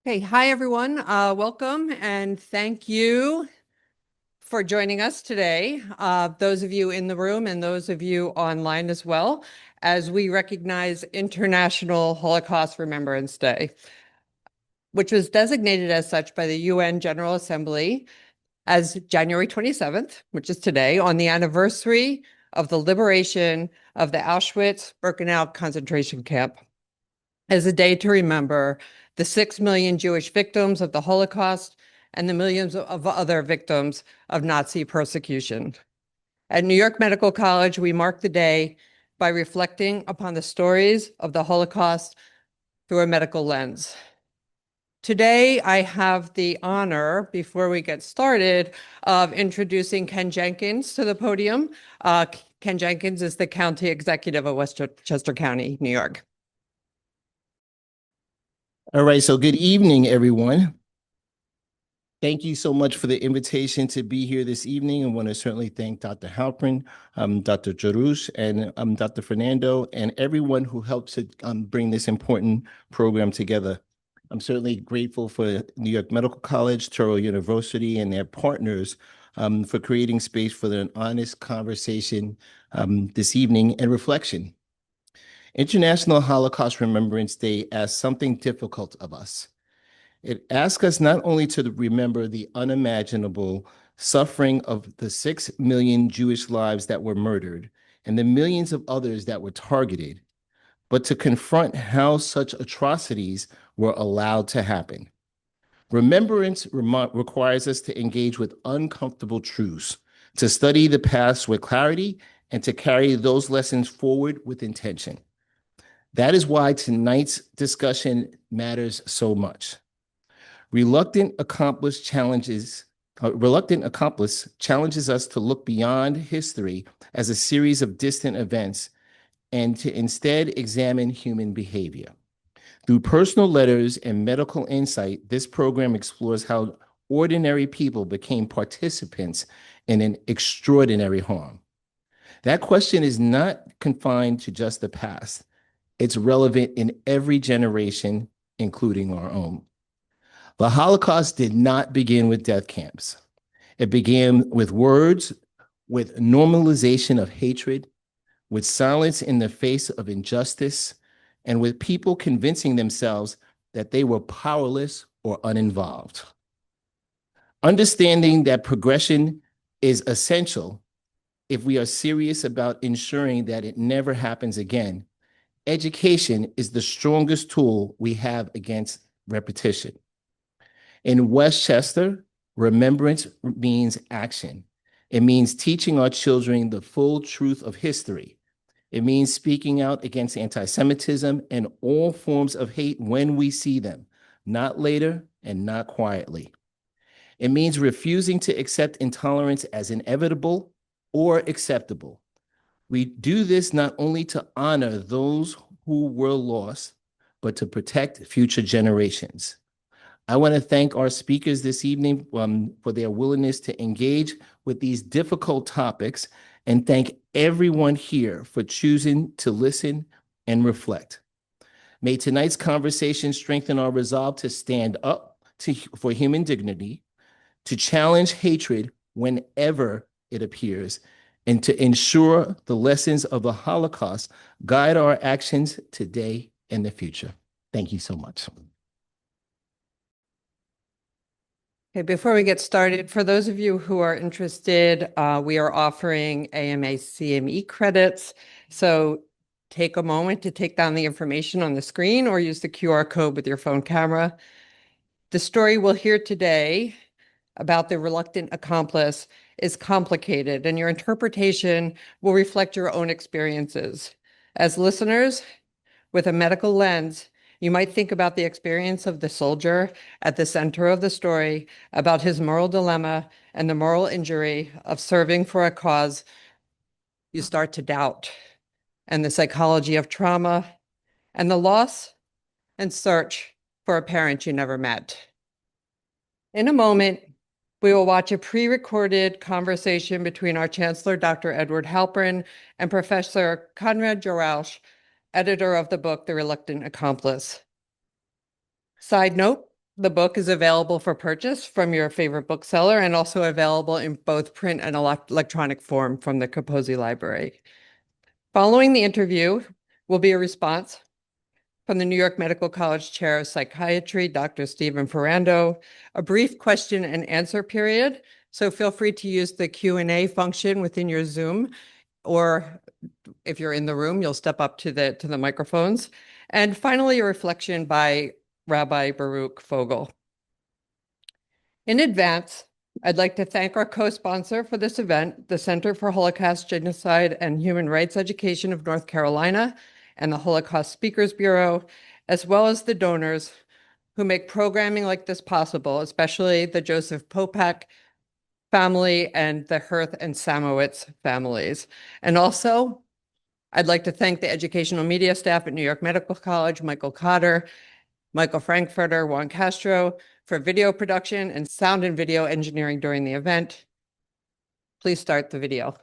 Okay, hi everyone. Welcome and thank you for joining us today. Those of you in the room and those of you online as well, as we recognize International Holocaust Remembrance Day, which was designated as such by the UN General Assembly as January 27th, which is today, on the anniversary of the liberation of the Auschwitz-Birkenau concentration camp, as a day to remember the 6 million Jewish victims of the Holocaust and the millions of other victims of Nazi persecution. At New York Medical College, we mark the day by reflecting upon the stories of the Holocaust through a medical lens. Today, I have the honor, before we get started, of introducing Ken Jenkins to the podium. Ken Jenkins is the County Executive of Westchester County, New York. All right, so good evening, everyone. Thank you so much for the invitation to be here this evening. I want to certainly thank Dr. Halperin, Dr. Jarausch, and Dr. Ferrando, and everyone who helped to bring this important program together. I'm certainly grateful for New York Medical College, Touro University, and their partners for creating space for an honest conversation this evening and reflection. International Holocaust Remembrance Day asks something difficult of us. It asks us not only to remember the unimaginable suffering of the 6 million Jewish lives that were murdered and the millions of others that were targeted, but to confront how such atrocities were allowed to happen. Remembrance requires us to engage with uncomfortable truths, to study the past with clarity, and to carry those lessons forward with intention. That is why tonight's discussion matters so much. Reluctant Accomplice challenges us to look beyond history as a series of distant events and to instead examine human behavior. Through personal letters and medical insight, this program explores how ordinary people became participants in an extraordinary harm. That question is not confined to just the past. It's relevant in every generation, including our own. The Holocaust did not begin with death camps. It began with words, with normalization of hatred, with silence in the face of injustice, and with people convincing themselves that they were powerless or uninvolved. Understanding that progression is essential if we are serious about ensuring that it never happens again. Education is the strongest tool we have against repetition. In Westchester, remembrance means action. It means teaching our children the full truth of history. It means speaking out against anti-Semitism and all forms of hate when we see them, not later and not quietly. It means refusing to accept intolerance as inevitable or acceptable. We do this not only to honor those who were lost, but to protect future generations. I want to thank our speakers this evening for their willingness to engage with these difficult topics, and thank everyone here for choosing to listen and reflect. May tonight's conversation strengthen our resolve to stand up for human dignity, to challenge hatred whenever it appears, and to ensure the lessons of the Holocaust guide our actions today and the future. Thank you so much. Okay, before we get started, for those of you who are interested, we are offering AMA CME credits. So take a moment to take down the information on the screen or use the QR code with your phone camera. The story we'll hear today about the reluctant accomplice is complicated, and your interpretation will reflect your own experiences. As listeners, with a medical lens, you might think about the experience of the soldier at the center of the story, about his moral dilemma and the moral injury of serving for a cause you start to doubt, and the psychology of trauma, and the loss and search for a parent you never met. In a moment, we will watch a pre-recorded conversation between our Chancellor, Dr. Edward Halperin, and Professor Konrad Jarausch, editor of the book, The Reluctant Accomplice. Side note, The book is available for purchase from your favorite bookseller and also available in both print and electronic form from the Capozzi Library. Following the interview will be a response from the New York Medical College Chair of Psychiatry, Dr. Stephen Ferrando, a brief question and answer period. So feel free to use the Q&A function within your Zoom, or if you're in the room, you'll step up to the microphones. And finally, a reflection by Rabbi Baruch Fogel. In advance, I'd like to thank our co-sponsor for this event, the Center for Holocaust, Genocide, and Human Rights Education of North Carolina and the Holocaust Speakers Bureau, as well as the donors who make programming like this possible, especially the Joseph Popak family and the Hirth and Samowitz families. And also, I'd like to thank the educational media staff at New York Medical College, Michael Cotter, Michael Frankfurter, Juan Castro, for video production and sound and video engineering during the event. Please start the video.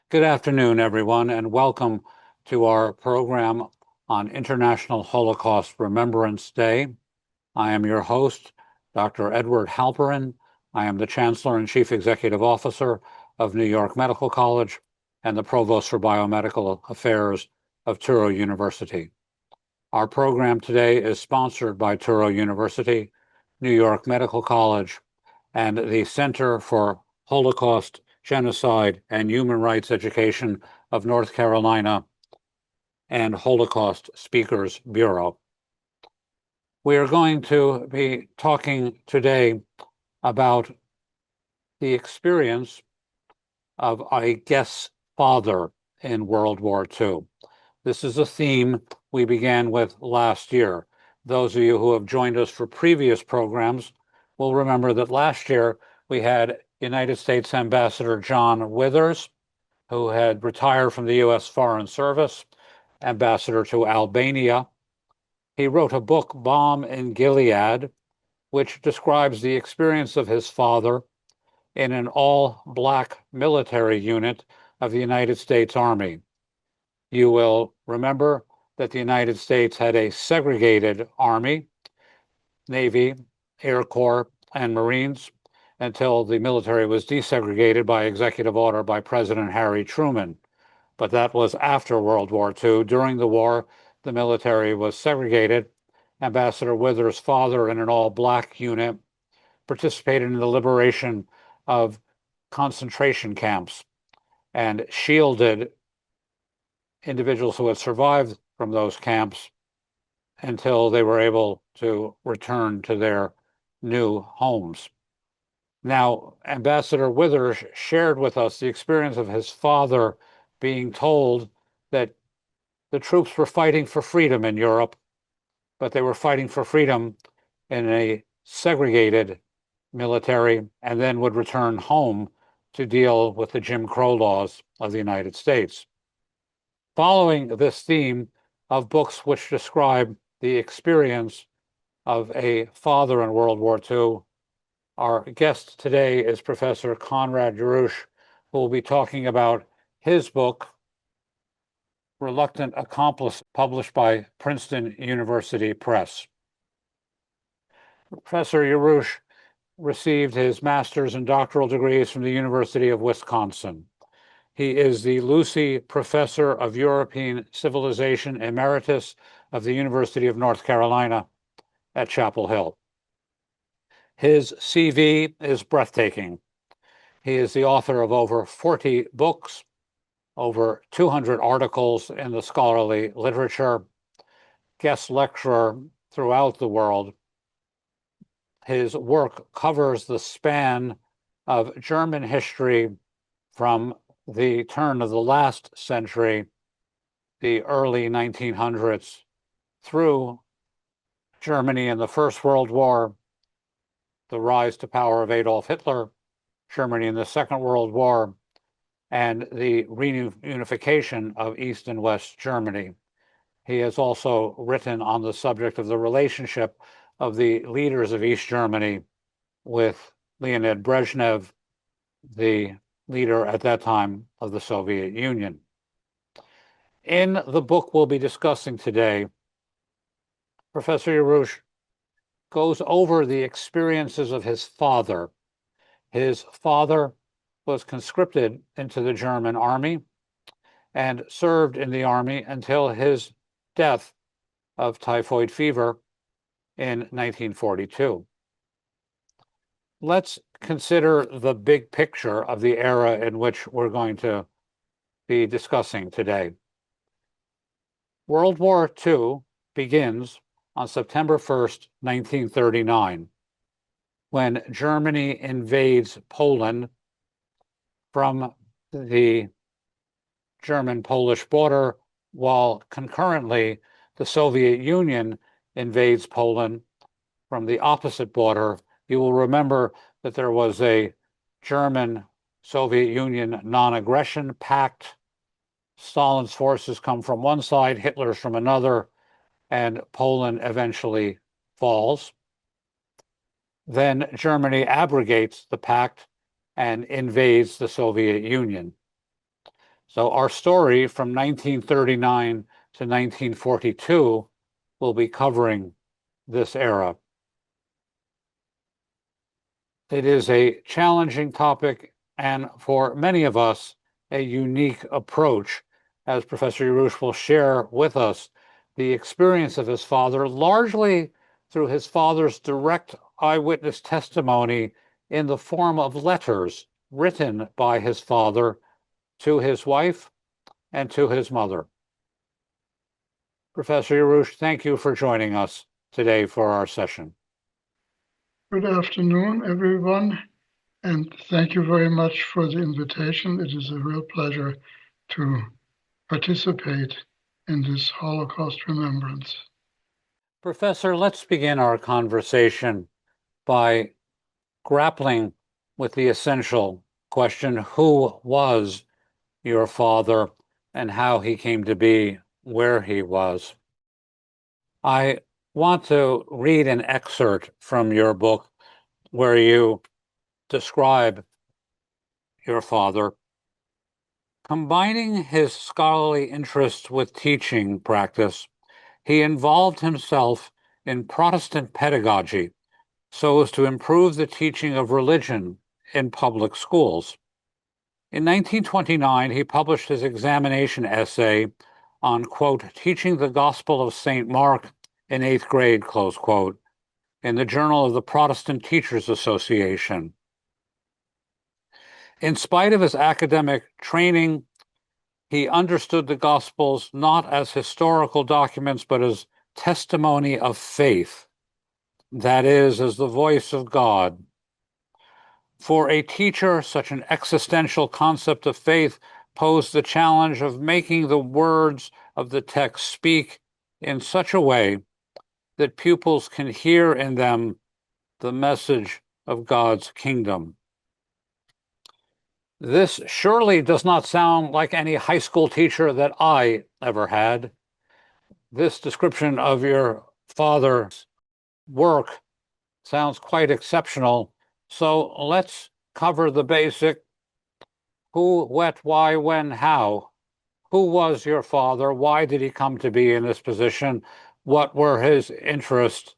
Good afternoon, everyone, and welcome to our program on International Holocaust Remembrance Day. I am your host, Dr. Edward Halperin. I am the Chancellor and Chief Executive Officer of New York Medical College and the Provost for Biomedical Affairs of Touro University. Our program today is sponsored by Touro University, New York Medical College, and the Center for Holocaust, Genocide, and Human Rights Education of North Carolina and Holocaust Speakers Bureau. We are going to be talking today about the experience of a guest's father in World War II. This is a theme we began with last year. Those of you who have joined us for previous programs will remember that last year we had United States Ambassador John Withers, who had retired from the U.S. Foreign Service, ambassador to Albania. He wrote a book, Bomb in Gilead, which describes the experience of his father in an all-Black military unit of the United States Army. You will remember that the United States had a segregated Army, Navy, Air Corps, and Marines until the military was desegregated by executive order by President Harry Truman. But that was after World War II. During the war, the military was segregated. Ambassador Withers' father, in an all-Black unit, participated in the liberation of concentration camps and shielded individuals who had survived from those camps until they were able to return to their new homes. Now, Ambassador Withers shared with us the experience of his father being told that the troops were fighting for freedom in Europe, but they were fighting for freedom in a segregated military and then would return home to deal with the Jim Crow laws of the United States. Following this theme of books which describe the experience of a father in World War II, our guest today is Professor Konrad Jarausch, who will be talking about his book, Reluctant Accomplice, published by Princeton University Press. Professor Jarausch received his master's and doctoral degrees from the University of Wisconsin. He is the Lucy Professor of European Civilization Emeritus of the University of North Carolina at Chapel Hill. His CV is breathtaking. He is the author of over 40 books, over 200 articles in the scholarly literature, guest lecturer throughout the world. His work covers the span of German history from the turn of the last century, the early 1900s, through Germany in the First World War, the rise to power of Adolf Hitler, Germany in the Second World War, and the reunification of East and West Germany. He has also written on the subject of the relationship of the leaders of East Germany with Leonid Brezhnev, the leader at that time of the Soviet Union. In the book we'll be discussing today, Professor Jarausch goes over the experiences of his father. His father was conscripted into the German army and served in the army until his death of typhoid fever in 1942. Let's consider the big picture of the era in which we're going to be discussing today. World War II begins on September 1st, 1939, when Germany invades Poland from the German-Polish border, while concurrently the Soviet Union invades Poland from the opposite border. You will remember that there was a German-Soviet Union non-aggression pact. Stalin's forces come from one side, Hitler's from another, and Poland eventually falls. Then Germany abrogates the pact and invades the Soviet Union. So our story from 1939 to 1942 will be covering this era. It is a challenging topic, and for many of us, a unique approach, as Professor Jarausch will share with us the experience of his father, largely through his father's direct eyewitness testimony in the form of letters written by his father to his wife and to his mother. Professor Jarausch, thank you for joining us today for our session. Good afternoon, everyone, and thank you very much for the invitation. It is a real pleasure to participate in this Holocaust remembrance. Professor, let's begin our conversation by grappling with the essential question: who was your father and how he came to be where he was? I want to read an excerpt from your book where you describe your father. Combining his scholarly interests with teaching practice, he involved himself in Protestant pedagogy so as to improve the teaching of religion in public schools. In 1929, he published his examination essay on, quote, teaching the Gospel of St. Mark in 8th grade, close quote, in the Journal of the Protestant Teachers Association. In spite of his academic training, he understood the Gospels not as historical documents, but as testimony of faith, that is, as the voice of God. For a teacher, such an existential concept of faith posed the challenge of making the words of the text speak in such a way that pupils can hear in them the message of God's kingdom. This surely does not sound like any high school teacher that I ever had. This description of your father's work sounds quite exceptional. So let's cover the basic who, what, why, when, how. Who was your father? Why did he come to be in this position? What were his interests?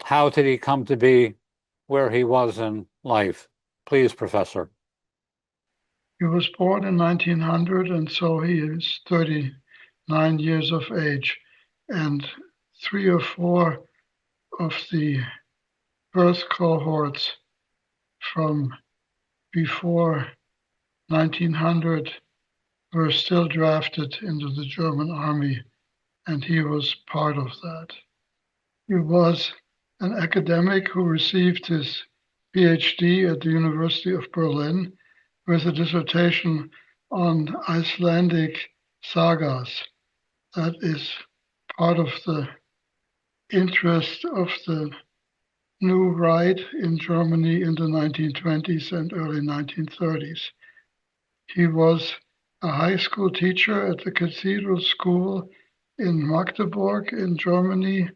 How did he come to be where he was in life? Please, Professor. He was born in 1900, and so he is 39 years of age. And 3 or 4 of the birth cohorts from before 1900 were still drafted into the German army, and he was part of that. He was an academic who received his Ph.D. at the University of Berlin with a dissertation on Icelandic sagas. That is part of the interest of the new right in Germany in the 1920s and early 1930s. He was a high school teacher at the Cathedral School in Magdeburg in Germany,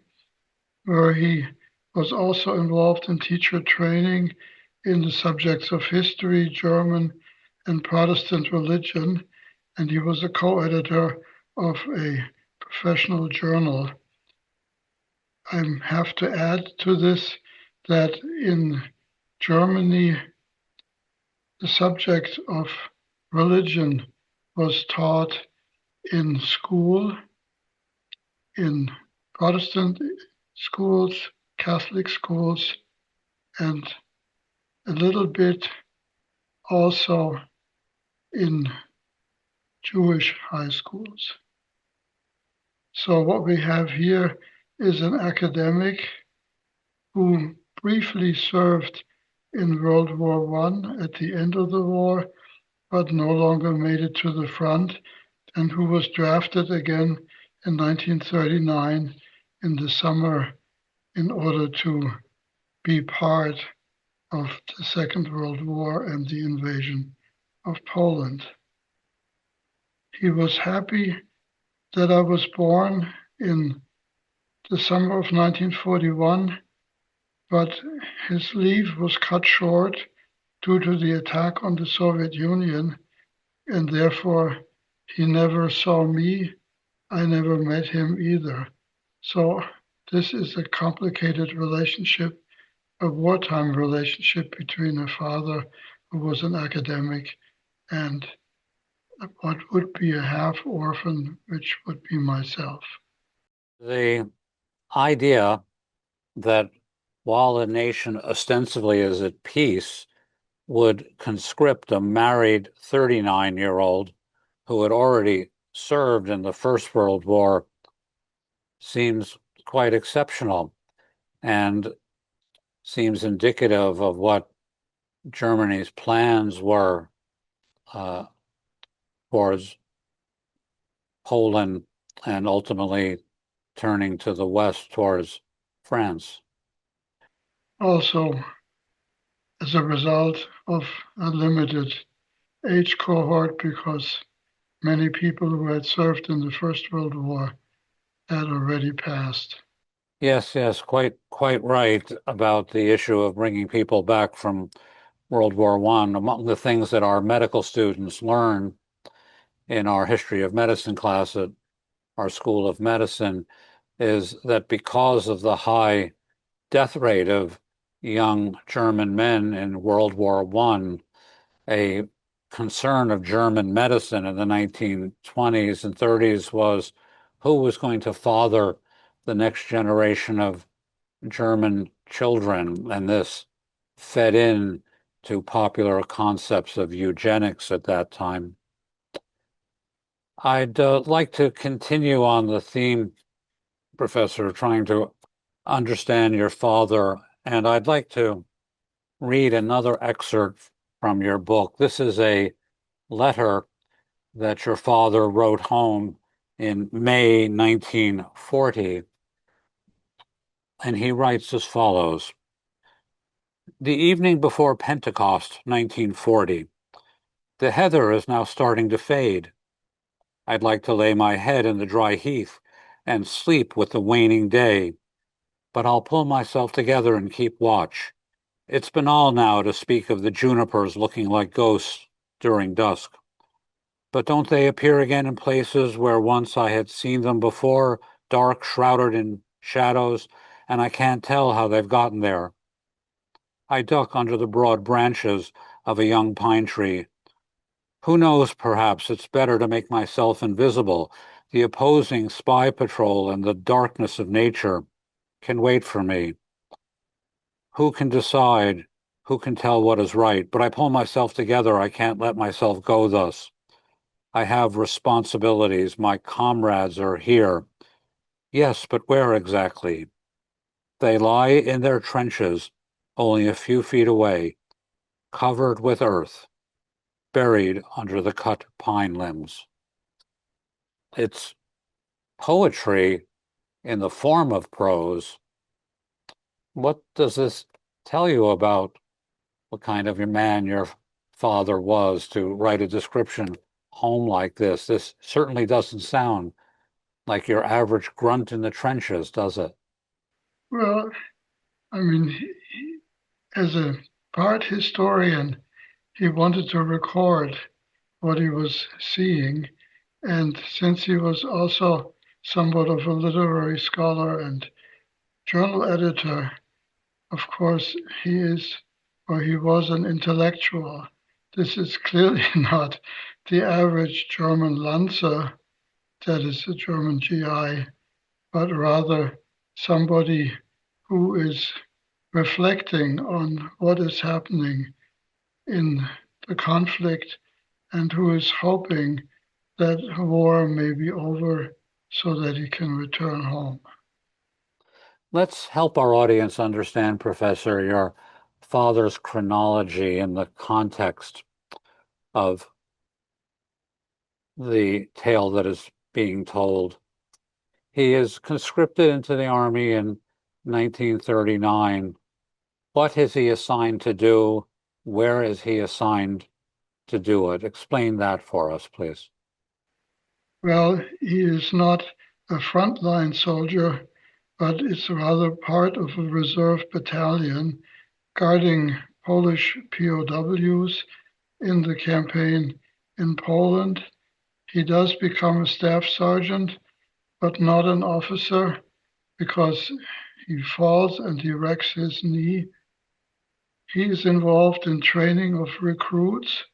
where he was also involved in teacher training in the subjects of history, German, and Protestant religion, and he was a co-editor of a professional journal. I have to add to this that in Germany, the subject of religion was taught in school, in Protestant schools, Catholic schools, and a little bit also in Jewish high schools. So what we have here is an academic who briefly served in World War I at the end of the war, but no longer made it to the front, and who was drafted again in 1939 in the summer in order to be part of the Second World War and the invasion of Poland. He was happy that I was born in the summer of 1941, but his leave was cut short due to the attack on the Soviet Union, and therefore he never saw me. I never met him either. So this is a complicated relationship, a wartime relationship between a father who was an academic and what would be a half orphan, which would be myself. The idea that while a nation ostensibly is at peace, would conscript a married 39-year-old who had already served in the First World War seems quite exceptional and seems indicative of what Germany's plans were towards Poland and ultimately turning to the west towards France. Also, as a result of a limited age cohort, because many people who had served in the First World War had already passed. Yes, quite right about the issue of bringing people back from World War I. Among the things that our medical students learn in our history of medicine class at our School of Medicine is that because of the high death rate of young German men in World War I, a concern of German medicine in the 1920s and 30s was who was going to father the next generation of German children, and this fed in to popular concepts of eugenics at that time. I'd like to continue on the theme, Professor, trying to understand your father, and I'd like to read another excerpt from your book. This is a letter that your father wrote home in May 1940, and he writes as follows. The evening before Pentecost, 1940. The heather is now starting to fade. I'd like to lay my head in the dry heath and sleep with the waning day, but I'll pull myself together and keep watch. It's banal now to speak of the junipers looking like ghosts during dusk. But don't they appear again in places where once I had seen them before, dark, shrouded in shadows, and I can't tell how they've gotten there? I duck under the broad branches of a young pine tree. Who knows, perhaps it's better to make myself invisible. The opposing spy patrol and the darkness of nature can wait for me. Who can decide? Who can tell what is right? But I pull myself together. I can't let myself go thus. I have responsibilities. My comrades are here. Yes, but where exactly? They lie in their trenches, only a few feet away, covered with earth, buried under the cut pine limbs. It's poetry in the form of prose. What does this tell you about what kind of a man your father was to write a description home like this? This certainly doesn't sound like your average grunt in the trenches, does it? Well, I mean, as a part historian, he wanted to record what he was seeing. And since he was also somewhat of a literary scholar and journal editor, of course, he is, or he was an intellectual. This is clearly not the average German Lancer, that is a German GI, but rather somebody who is reflecting on what is happening in the conflict and who is hoping that war may be over so that he can return home. Let's help our audience understand, Professor, your father's chronology in the context of the tale that is being told. He is conscripted into the Army in 1939. What is he assigned to do? Where is he assigned to do it? Explain that for us, please. Well, he is not a frontline soldier, but is rather part of a reserve battalion guarding Polish POWs in the campaign in Poland. He does become a staff sergeant, but not an officer, because he falls and he wrecks his knee. He is involved in training of recruits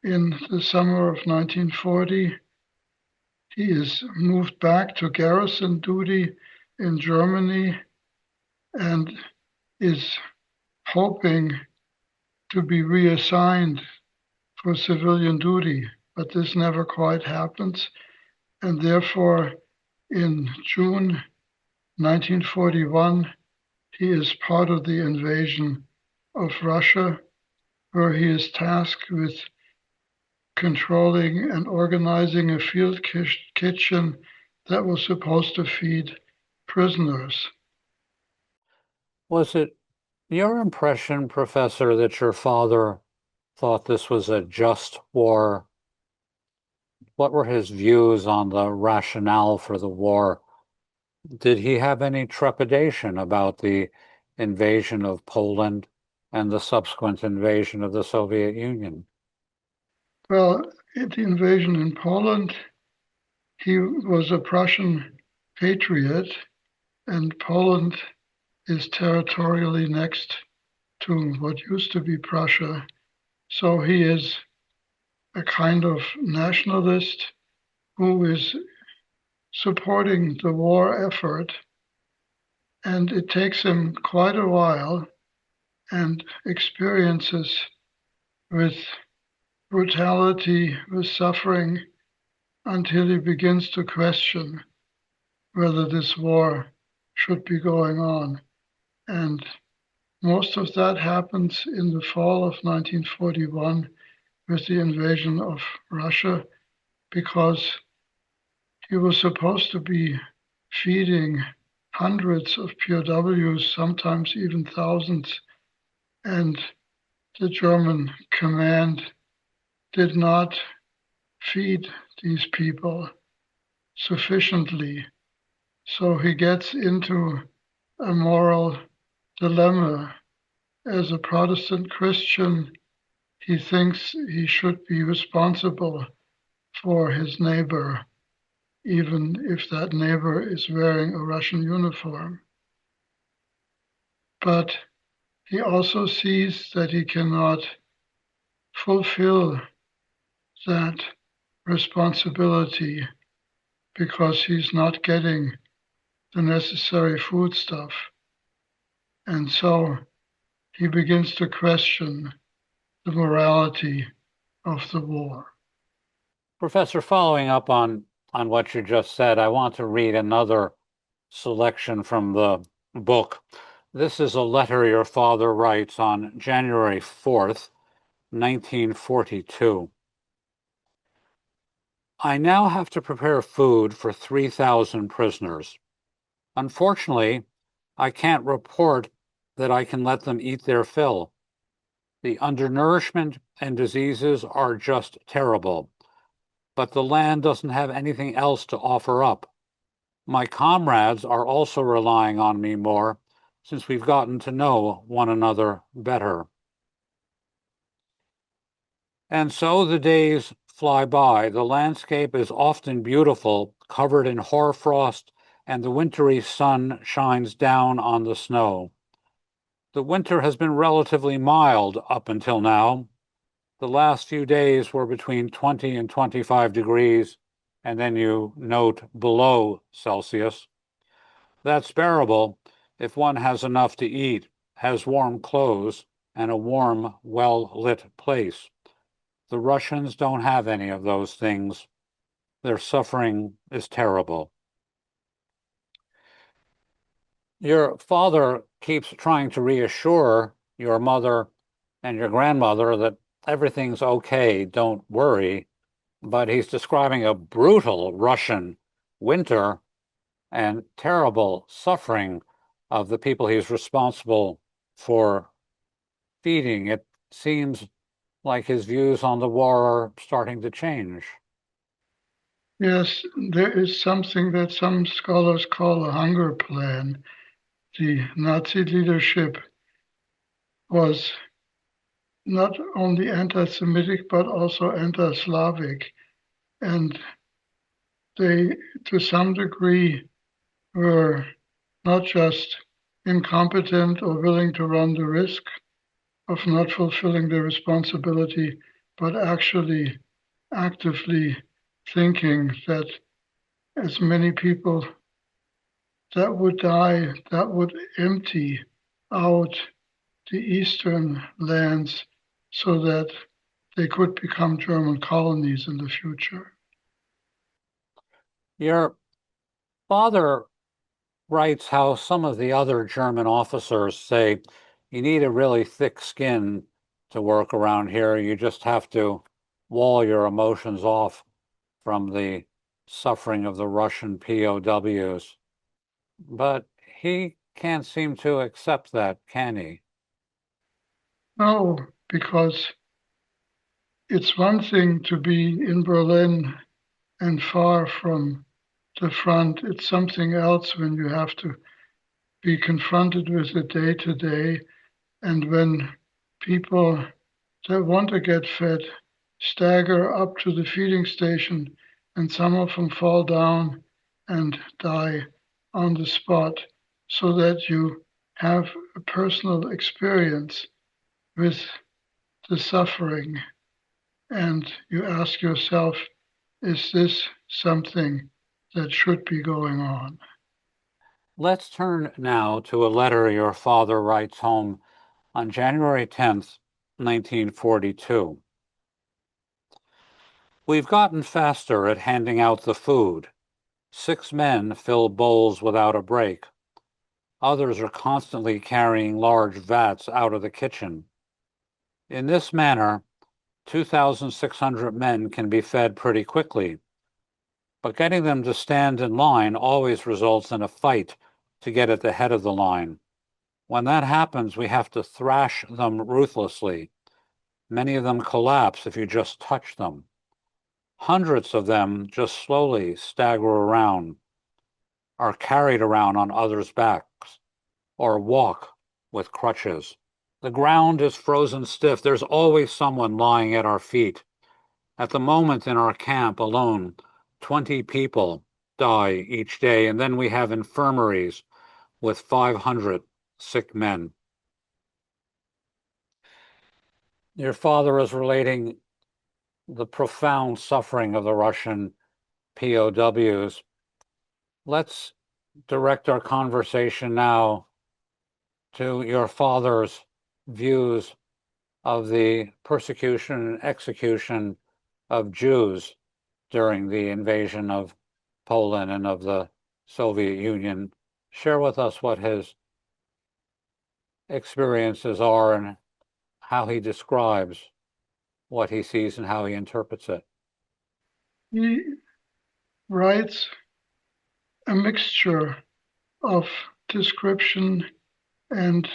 in the summer of 1940. He is moved back to garrison duty in Germany and is hoping to be reassigned for civilian duty, but this never quite happens. And therefore, in June 1941, he is part of the invasion of Russia, where he is tasked with controlling and organizing a field kitchen that was supposed to feed prisoners. Was it your impression, Professor, that your father thought this was a just war? What were his views on the rationale for the war? Did he have any trepidation about the invasion of Poland and the subsequent invasion of the Soviet Union? Well, in the invasion in Poland, he was a Prussian patriot, and Poland is territorially next to what used to be Prussia. So he is a kind of nationalist who is supporting the war effort. And it takes him quite a while and experiences with brutality, with suffering, until he begins to question whether this war should be going on. And most of that happens in the fall of 1941 with the invasion of Russia, because he was supposed to be feeding hundreds of POWs, sometimes even thousands, and the German command did not feed these people sufficiently. So he gets into a moral dilemma. As a Protestant Christian, he thinks he should be responsible for his neighbor, even if that neighbor is wearing a Russian uniform. But he also sees that he cannot fulfill that responsibility because he's not getting the necessary foodstuff. And so he begins to question the morality of the war. Professor, following up on what you just said, I want to read another selection from the book. This is a letter your father writes on January 4th, 1942. I now have to prepare food for 3,000 prisoners. Unfortunately, I can't report that I can let them eat their fill. The undernourishment and diseases are just terrible, but the land doesn't have anything else to offer up. My comrades are also relying on me more since we've gotten to know one another better. And so the days fly by. The landscape is often beautiful, covered in hoarfrost and the wintry sun shines down on the snow. The winter has been relatively mild up until now. The last few days were between 20 and 25 degrees, and then you note below Celsius. That's bearable if one has enough to eat, has warm clothes, and a warm, well-lit place. The Russians don't have any of those things. Their suffering is terrible. Your father keeps trying to reassure your mother and your grandmother that everything's okay, don't worry, but he's describing a brutal Russian winter and terrible suffering of the people he's responsible for feeding. It seems like his views on the war are starting to change. Yes, there is something that some scholars call a hunger plan. The Nazi leadership was not only anti-Semitic, but also anti-Slavic. And they, to some degree, were not just incompetent or willing to run the risk of not fulfilling their responsibility, but actually actively thinking that as many people that would die, that would empty out the eastern lands so that they could become German colonies in the future. Your father writes how some of the other German officers say, you need a really thick skin to work around here. You just have to wall your emotions off from the suffering of the Russian POWs. But he can't seem to accept that, can he? No, because it's one thing to be in Berlin and far from the front. It's something else when you have to be confronted with the day-to-day, and when people that want to get fed stagger up to the feeding station, and some of them fall down and die on the spot, so that you have a personal experience with the suffering. And you ask yourself, is this something that should be going on? Let's turn now to a letter your father writes home on January 10th, 1942. We've gotten faster at handing out the food. 6 men fill bowls without a break. Others are constantly carrying large vats out of the kitchen. In this manner, 2,600 men can be fed pretty quickly, but getting them to stand in line always results in a fight to get at the head of the line. When that happens, we have to thrash them ruthlessly. Many of them collapse if you just touch them. Hundreds of them just slowly stagger around, are carried around on others' backs, or walk with crutches. The ground is frozen stiff. There's always someone lying at our feet. At the moment in our camp alone, 20 people die each day, and then we have infirmaries with 500 sick men. Your father is relating the profound suffering of the Russian POWs. Let's direct our conversation now to your father's views of the persecution and execution of Jews during the invasion of Poland and of the Soviet Union. Share with us what his experiences are and how he describes what he sees and how he interprets it. He writes a mixture of description and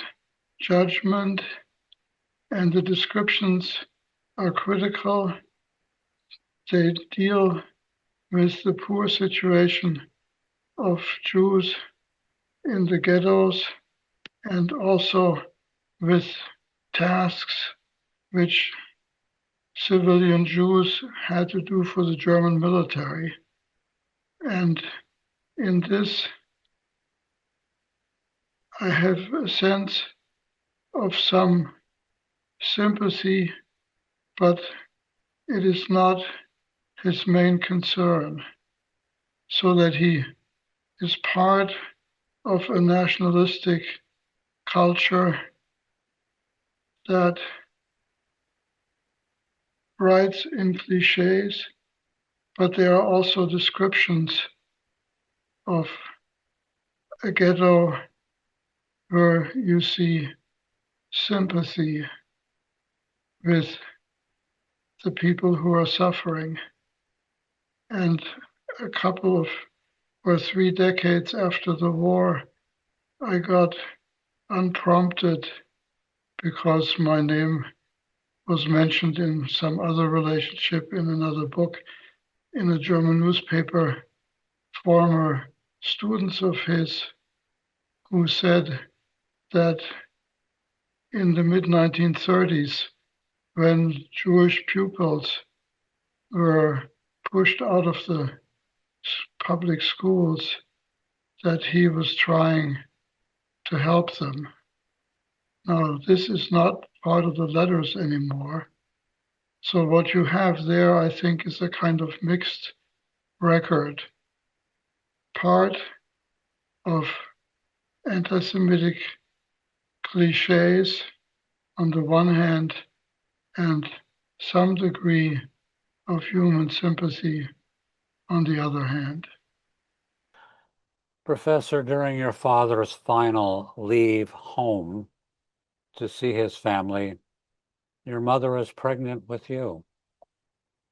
judgment, and the descriptions are critical. They deal with the poor situation of Jews in the ghettos and also with tasks which civilian Jews had to do for the German military. And in this I have a sense of some sympathy, but it is not his main concern, so that he is part of a nationalistic culture that writes in cliches, but there are also descriptions of a ghetto where you see sympathy with the people who are suffering. And a couple of or 3 decades after the war, I got unprompted because my name was mentioned in some other relationship in another book in a German newspaper, former students of his who said that in the mid-1930s, when Jewish pupils were pushed out of the public schools, that he was trying to help them. Now, this is not part of the letters anymore. So what you have there, I think, is a kind of mixed record. Part of anti-Semitic cliches on the one hand, and some degree of human sympathy on the other hand. Professor, during your father's final leave home to see his family, your mother is pregnant with you.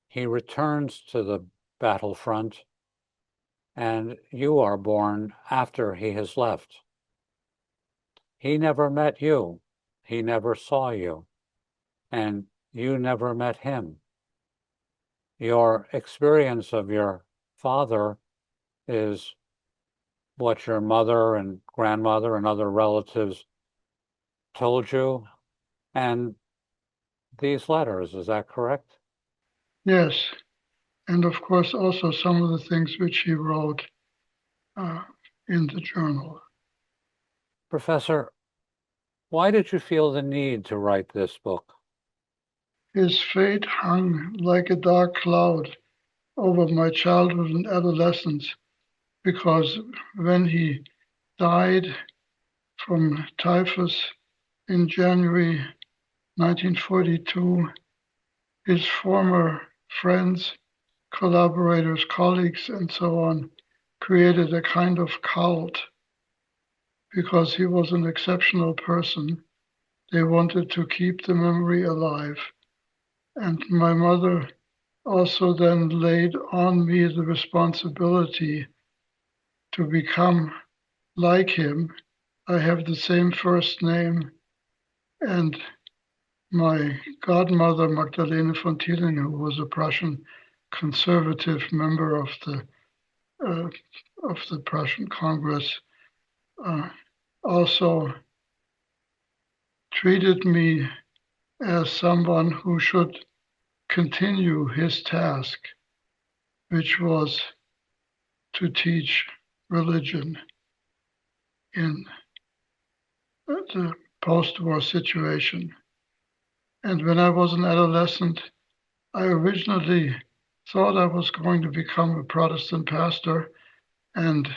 He returns to the battlefront, and you are born after he has left. He never met you. He never saw you, and you never met him. Your experience of your father is what your mother and grandmother and other relatives told you, and these letters, is that correct? Yes, and of course also some of the things which he wrote in the journal. Professor, why did you feel the need to write this book? His fate hung like a dark cloud over my childhood and adolescence, because when he died from typhus in January 1942, his former friends, collaborators, colleagues, and so on, created a kind of cult because he was an exceptional person. They wanted to keep the memory alive. And my mother also then laid on me the responsibility to become like him. I have the same first name, and my godmother, Magdalene von Thielen, who was a Prussian conservative member of the Prussian Congress, also treated me as someone who should continue his task, which was to teach religion in the post-war situation. And when I was an adolescent, I originally thought I was going to become a Protestant pastor and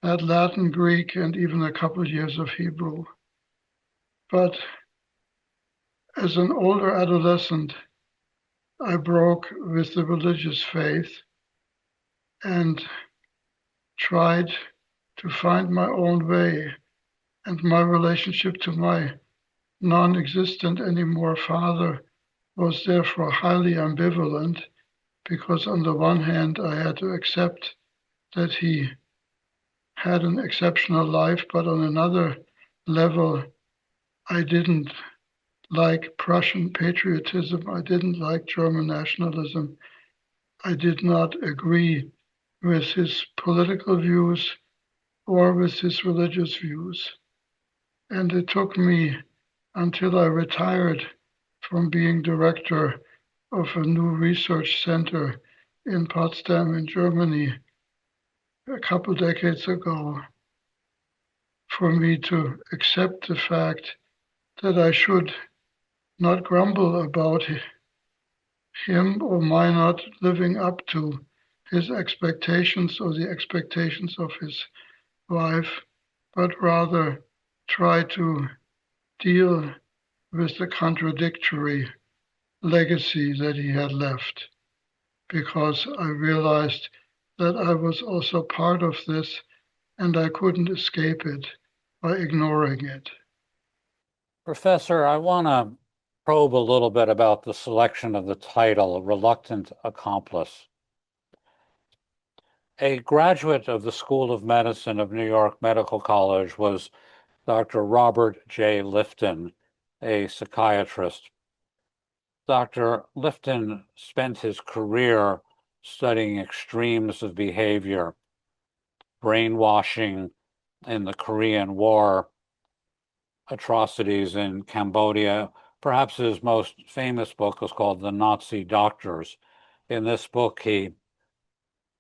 had Latin, Greek, and even a couple of years of Hebrew. But as an older adolescent, I broke with the religious faith and tried to find my own way. And my relationship to my non-existent anymore father was therefore highly ambivalent, because on the one hand, I had to accept that he had an exceptional life, but on another level, I didn't like Prussian patriotism. I didn't like German nationalism. I did not agree with his political views or with his religious views. And it took me until I retired from being director of a new research center in Potsdam in Germany a couple decades ago for me to accept the fact that I should not grumble about him or my not living up to his expectations or the expectations of his wife, but rather try to deal with the contradictory legacy that he had left, because I realized that I was also part of this and I couldn't escape it by ignoring it. Professor, I want to probe a little bit about the selection of the title, Reluctant Accomplice. A graduate of the School of Medicine of New York Medical College was Dr. Robert J. Lifton, a psychiatrist. Dr. Lifton spent his career studying extremes of behavior, brainwashing in the Korean War, atrocities in Cambodia. Perhaps his most famous book is called The Nazi Doctors. In this book, he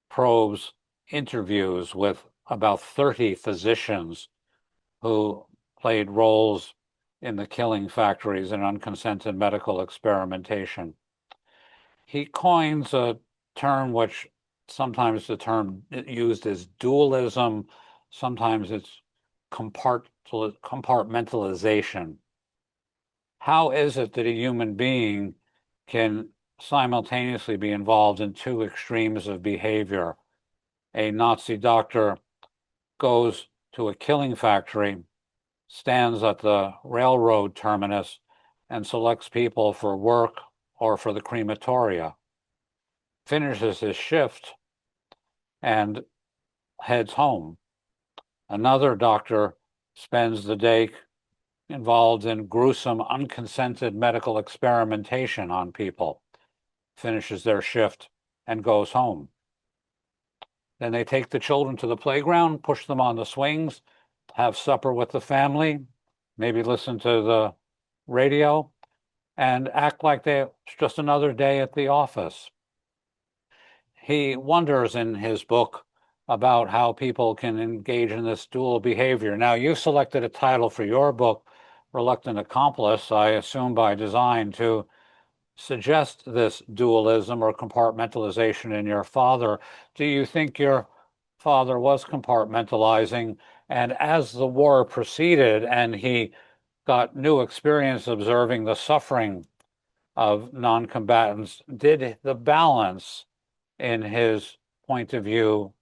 probes interviews with about 30 physicians who played roles in the killing factories and unconsented medical experimentation. He coins a term which sometimes the term used is dualism, sometimes it's compartmentalization. How is it that a human being can simultaneously be involved in two extremes of behavior? A Nazi doctor goes to a killing factory, stands at the railroad terminus, and selects people for work or for the crematoria, finishes his shift, and heads home. Another doctor spends the day involved in gruesome, unconsented medical experimentation on people, finishes their shift, and goes home. Then they take the children to the playground, push them on the swings, have supper with the family, maybe listen to the radio, and act like it's just another day at the office. He wonders in his book about how people can engage in this dual behavior. Now, you selected a title for your book, Reluctant Accomplice, I assume by design, to suggest this dualism or compartmentalization in your father. Do you think your father was compartmentalizing? And as the war proceeded and he got new experience observing the suffering of non-combatants, did the balance in his point of view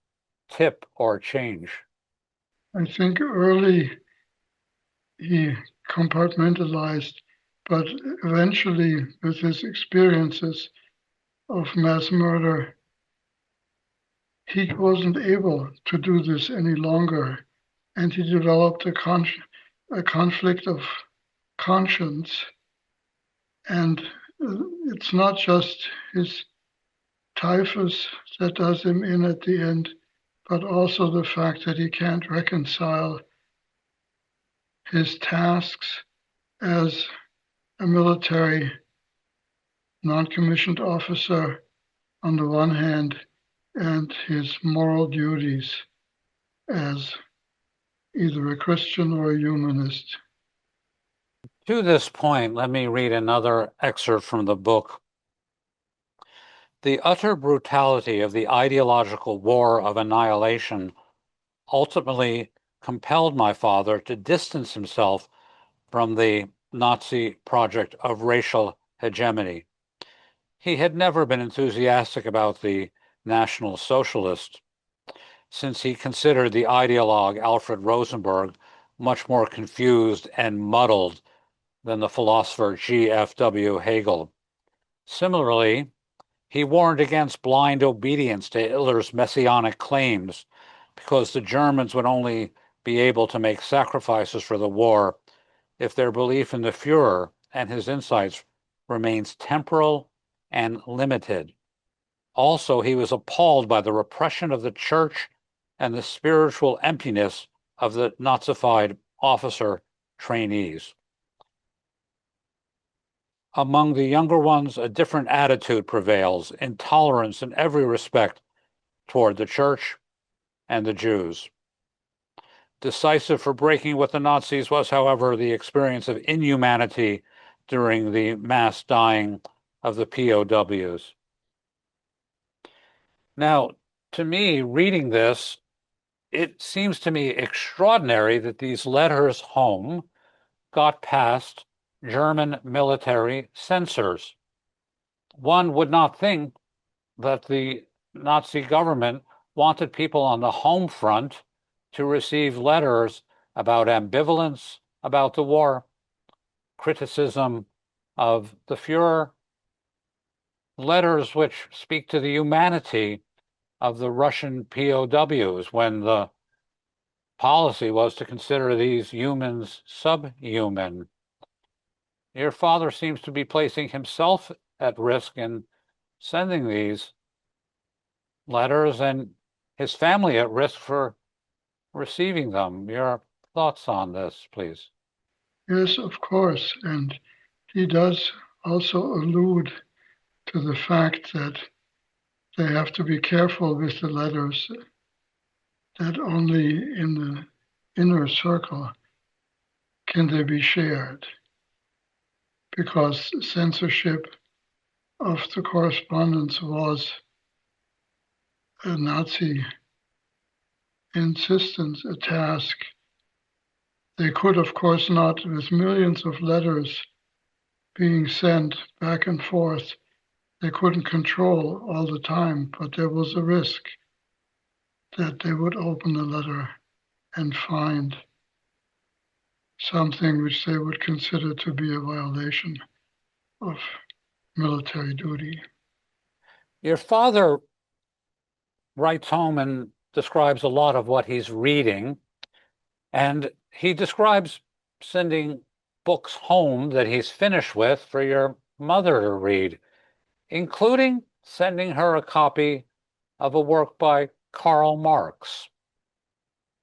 tip or change? I think early he compartmentalized, but eventually, with his experiences of mass murder, he wasn't able to do this any longer, and he developed a conflict of conscience. And it's not just his typhus that does him in at the end, but also the fact that he can't reconcile his tasks as a military non-commissioned officer on the one hand and his moral duties as either a Christian or a humanist. To this point, let me read another excerpt from the book. The utter brutality of the ideological war of annihilation ultimately compelled my father to distance himself from the Nazi project of racial hegemony. He had never been enthusiastic about the National Socialist, since he considered the ideologue Alfred Rosenberg much more confused and muddled than the philosopher G.F.W. Hegel. Similarly, he warned against blind obedience to Hitler's messianic claims, because the Germans would only be able to make sacrifices for the war if their belief in the Fuhrer and his insights remains temporal and limited. Also, he was appalled by the repression of the church and the spiritual emptiness of the Nazified officer trainees. Among the younger ones, a different attitude prevails, intolerance in every respect toward the church and the Jews. Decisive for breaking with the Nazis was, however, the experience of inhumanity during the mass dying of the POWs. Now, to me, reading this, it seems to me extraordinary that these letters home got past German military censors. One would not think that the Nazi government wanted people on the home front to receive letters about ambivalence about the war, criticism of the Fuhrer, letters which speak to the humanity of the Russian POWs when the policy was to consider these humans subhuman. Your father seems to be placing himself at risk in sending these letters and his family at risk for receiving them. Your thoughts on this, please? Yes, of course. And he does also allude to the fact that they have to be careful with the letters, that only in the inner circle can they be shared, because censorship of the correspondence was a Nazi insistence, a task. They could, of course, not, with millions of letters being sent back and forth, they couldn't control all the time, but there was a risk that they would open the letter and find something which they would consider to be a violation of military duty. Your father writes home and describes a lot of what he's reading, and he describes sending books home that he's finished with for your mother to read, including sending her a copy of a work by Karl Marx.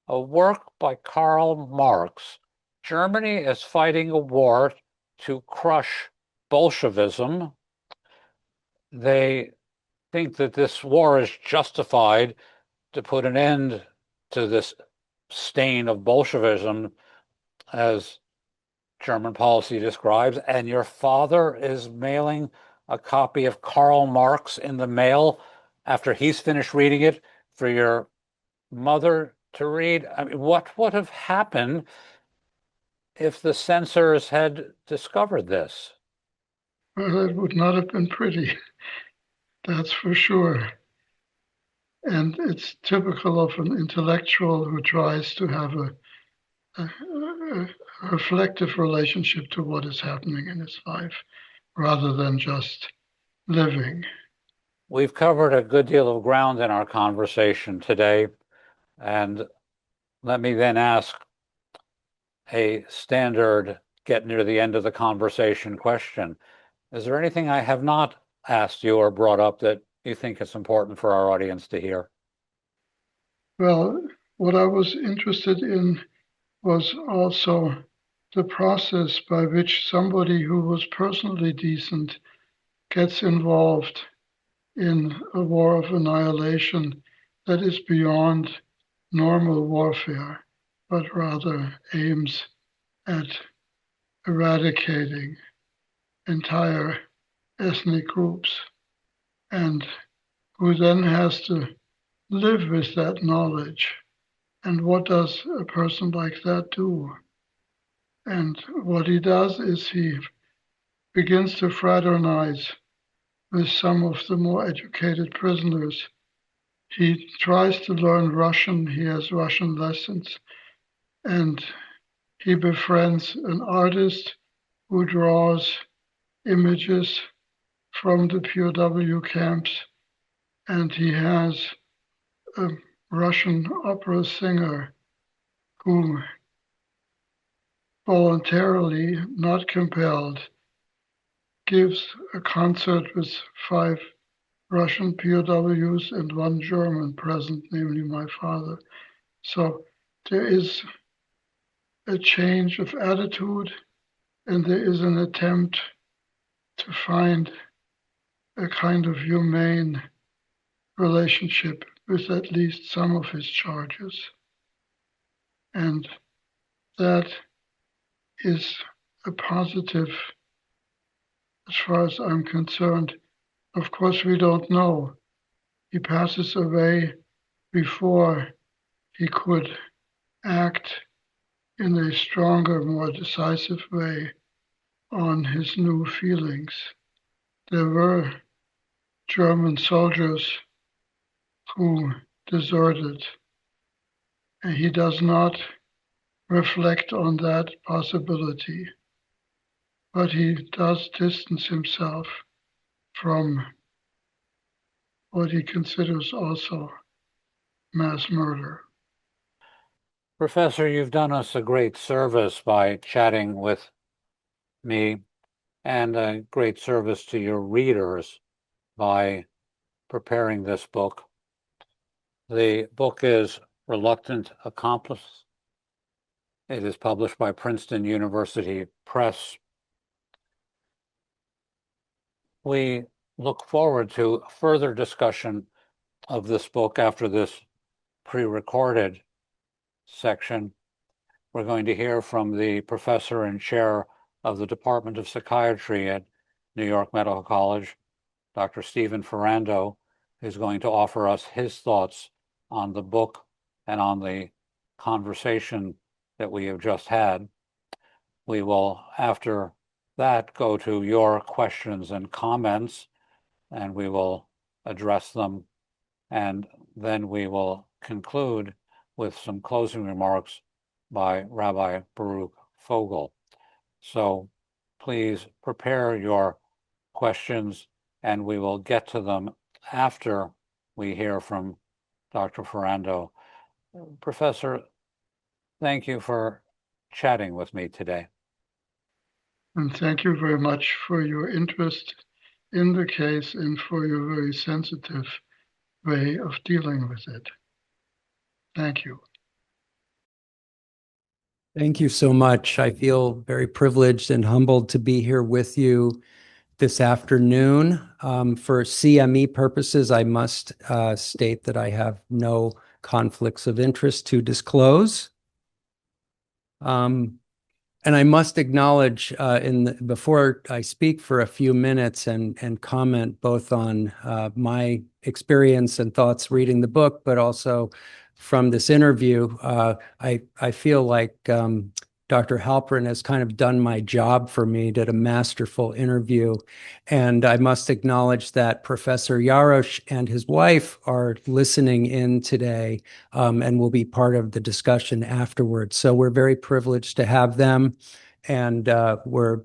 A work by Karl Marx. Germany is fighting a war to crush Bolshevism. They think that this war is justified to put an end to this stain of Bolshevism, as German policy describes, and your father is mailing a copy of Karl Marx in the mail after he's finished reading it for your mother to read. I mean, what would have happened if the censors had discovered this? Well, it would not have been pretty, that's for sure. And it's typical of an intellectual who tries to have a reflective relationship to what is happening in his life rather than just living. We've covered a good deal of ground in our conversation today, and let me then ask a standard get near the end of the conversation question. Is there anything I have not asked you or brought up that you think it's important for our audience to hear? Well, what I was interested in was also the process by which somebody who was personally decent gets involved in a war of annihilation that is beyond normal warfare, but rather aims at eradicating entire ethnic groups, and who then has to live with that knowledge. And what does a person like that do? And what he does is he begins to fraternize with some of the more educated prisoners. He tries to learn Russian. He has Russian lessons. And he befriends an artist who draws images from the POW camps. And he has a Russian opera singer who voluntarily, not compelled, gives a concert with 5 Russian POWs and 1 German present, namely my father. So there is a change of attitude, and there is an attempt to find a kind of humane relationship with at least some of his charges. And that is a positive as far as I'm concerned. Of course, we don't know. He passes away before he could act in a stronger, more decisive way on his new feelings. There were German soldiers who deserted, and he does not reflect on that possibility, but he does distance himself from what he considers also mass murder. Professor, you've done us a great service by chatting with me, and a great service to your readers by preparing this book. The book is Reluctant Accomplice. It is published by Princeton University Press. We look forward to further discussion of this book after this pre-recorded section. We're going to hear from the professor and chair of the Department of Psychiatry at New York Medical College, Dr. Stephen Ferrando, who's going to offer us his thoughts on the book and on the conversation that we have just had. We will, after that, go to your questions and comments, and we will address them, and then we will conclude with some closing remarks by Rabbi Baruch Fogel. So please prepare your questions, and we will get to them after we hear from Dr. Ferrando. Professor, thank you for chatting with me today. And thank you very much for your interest in the case and for your very sensitive way of dealing with it. Thank you. Thank you so much. I feel very privileged and humbled to be here with you this afternoon. For CME purposes, I must state that I have no conflicts of interest to disclose. And I must acknowledge before I speak for a few minutes and comment both on my experience and thoughts reading the book, but also from this interview, I feel like Dr. Halperin has kind of done my job for me, did a masterful interview. And I must acknowledge that Professor Jarausch and his wife are listening in today and will be part of the discussion afterwards. So we're very privileged to have them. And we're,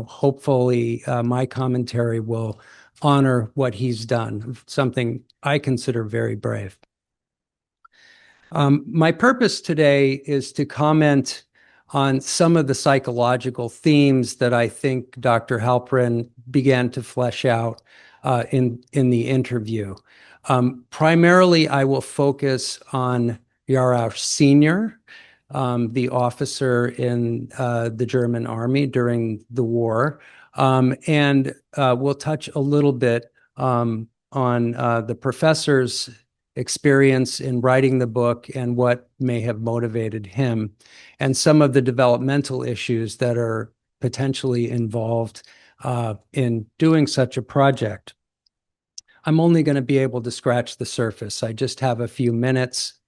hopefully my commentary will honor what he's done, something I consider very brave. My purpose today is to comment on some of the psychological themes that I think Dr. Halperin began to flesh out in the interview. Primarily, I will focus on Jarausch Sr., the officer in the German army during the war, and we'll touch a little bit on the professor's experience in writing the book and what may have motivated him, and some of the developmental issues that are potentially involved in doing such a project. I'm only going to be able to scratch the surface. I just have a few minutes.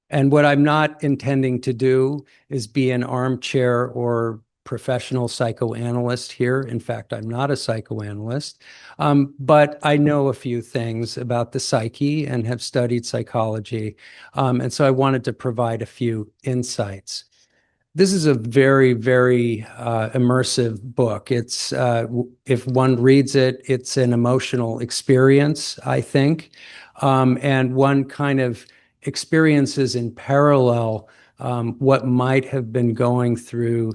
And what I'm not intending to do is be an armchair or professional psychoanalyst here. In fact, I'm not a psychoanalyst, but I know a few things about the psyche and have studied psychology. And so I wanted to provide a few insights. This is a very, very immersive book. It's if one reads it, it's an emotional experience, I think, and one kind of experiences in parallel what might have been going through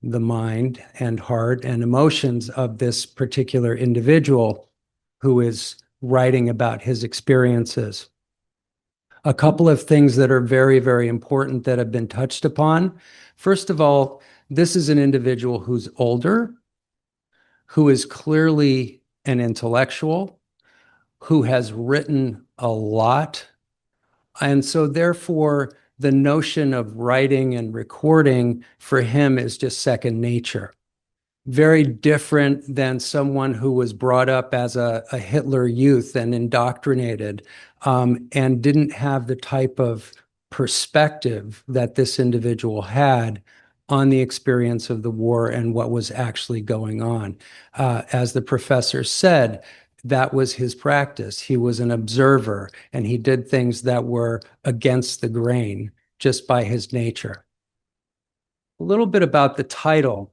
the mind and heart and emotions of this particular individual who is writing about his experiences. A couple of things that are very, very important that have been touched upon. First of all, this is an individual who's older, who is clearly an intellectual, who has written a lot. And so therefore, the notion of writing and recording for him is just second nature. Very different than someone who was brought up as a Hitler youth and indoctrinated, and didn't have the type of perspective that this individual had on the experience of the war and what was actually going on. As the professor said, that was his practice. He was an observer, and he did things that were against the grain just by his nature. A little bit about the title.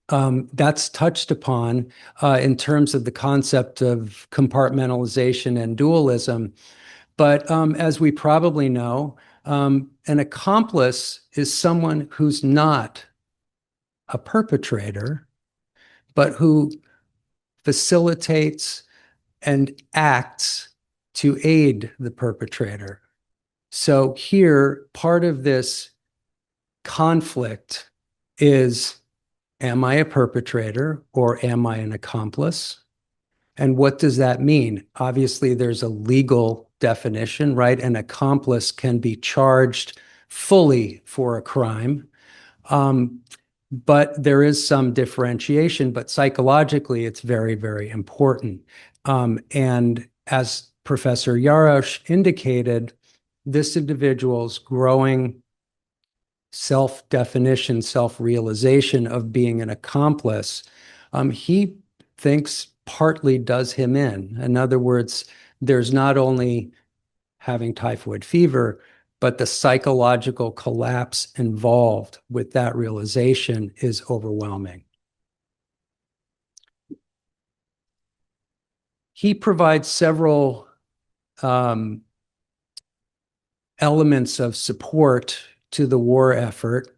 That's touched upon in terms of the concept of compartmentalization and dualism. But as we probably know, an accomplice is someone who's not a perpetrator, but who facilitates and acts to aid the perpetrator. So here, part of this conflict is, am I a perpetrator or am I an accomplice? And what does that mean? Obviously, there's a legal definition, right? An accomplice can be charged fully for a crime. But there is some differentiation, but psychologically, it's very, very important. And as Professor Jarausch indicated, this individual's growing self-definition, self-realization of being an accomplice, he thinks partly does him in. In other words, there's not only having typhoid fever, but the psychological collapse involved with that realization is overwhelming. He provides several elements of support to the war effort.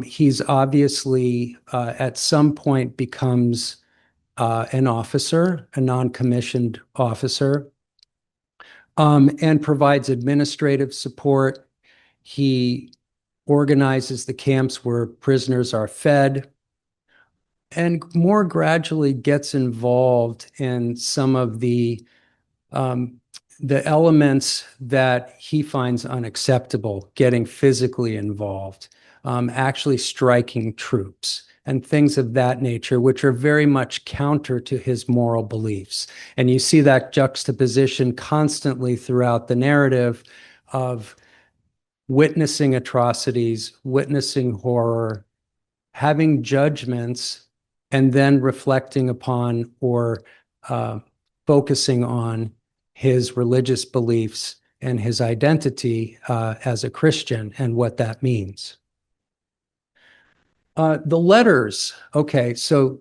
He's obviously at some point becomes an officer, a non-commissioned officer, and provides administrative support. He organizes the camps where prisoners are fed, and more gradually gets involved in some of the elements that he finds unacceptable, getting physically involved, actually striking troops, and things of that nature, which are very much counter to his moral beliefs. And you see that juxtaposition constantly throughout the narrative of witnessing atrocities, witnessing horror, having judgments, and then reflecting upon or focusing on his religious beliefs and his identity as a Christian and what that means. The letters, okay, so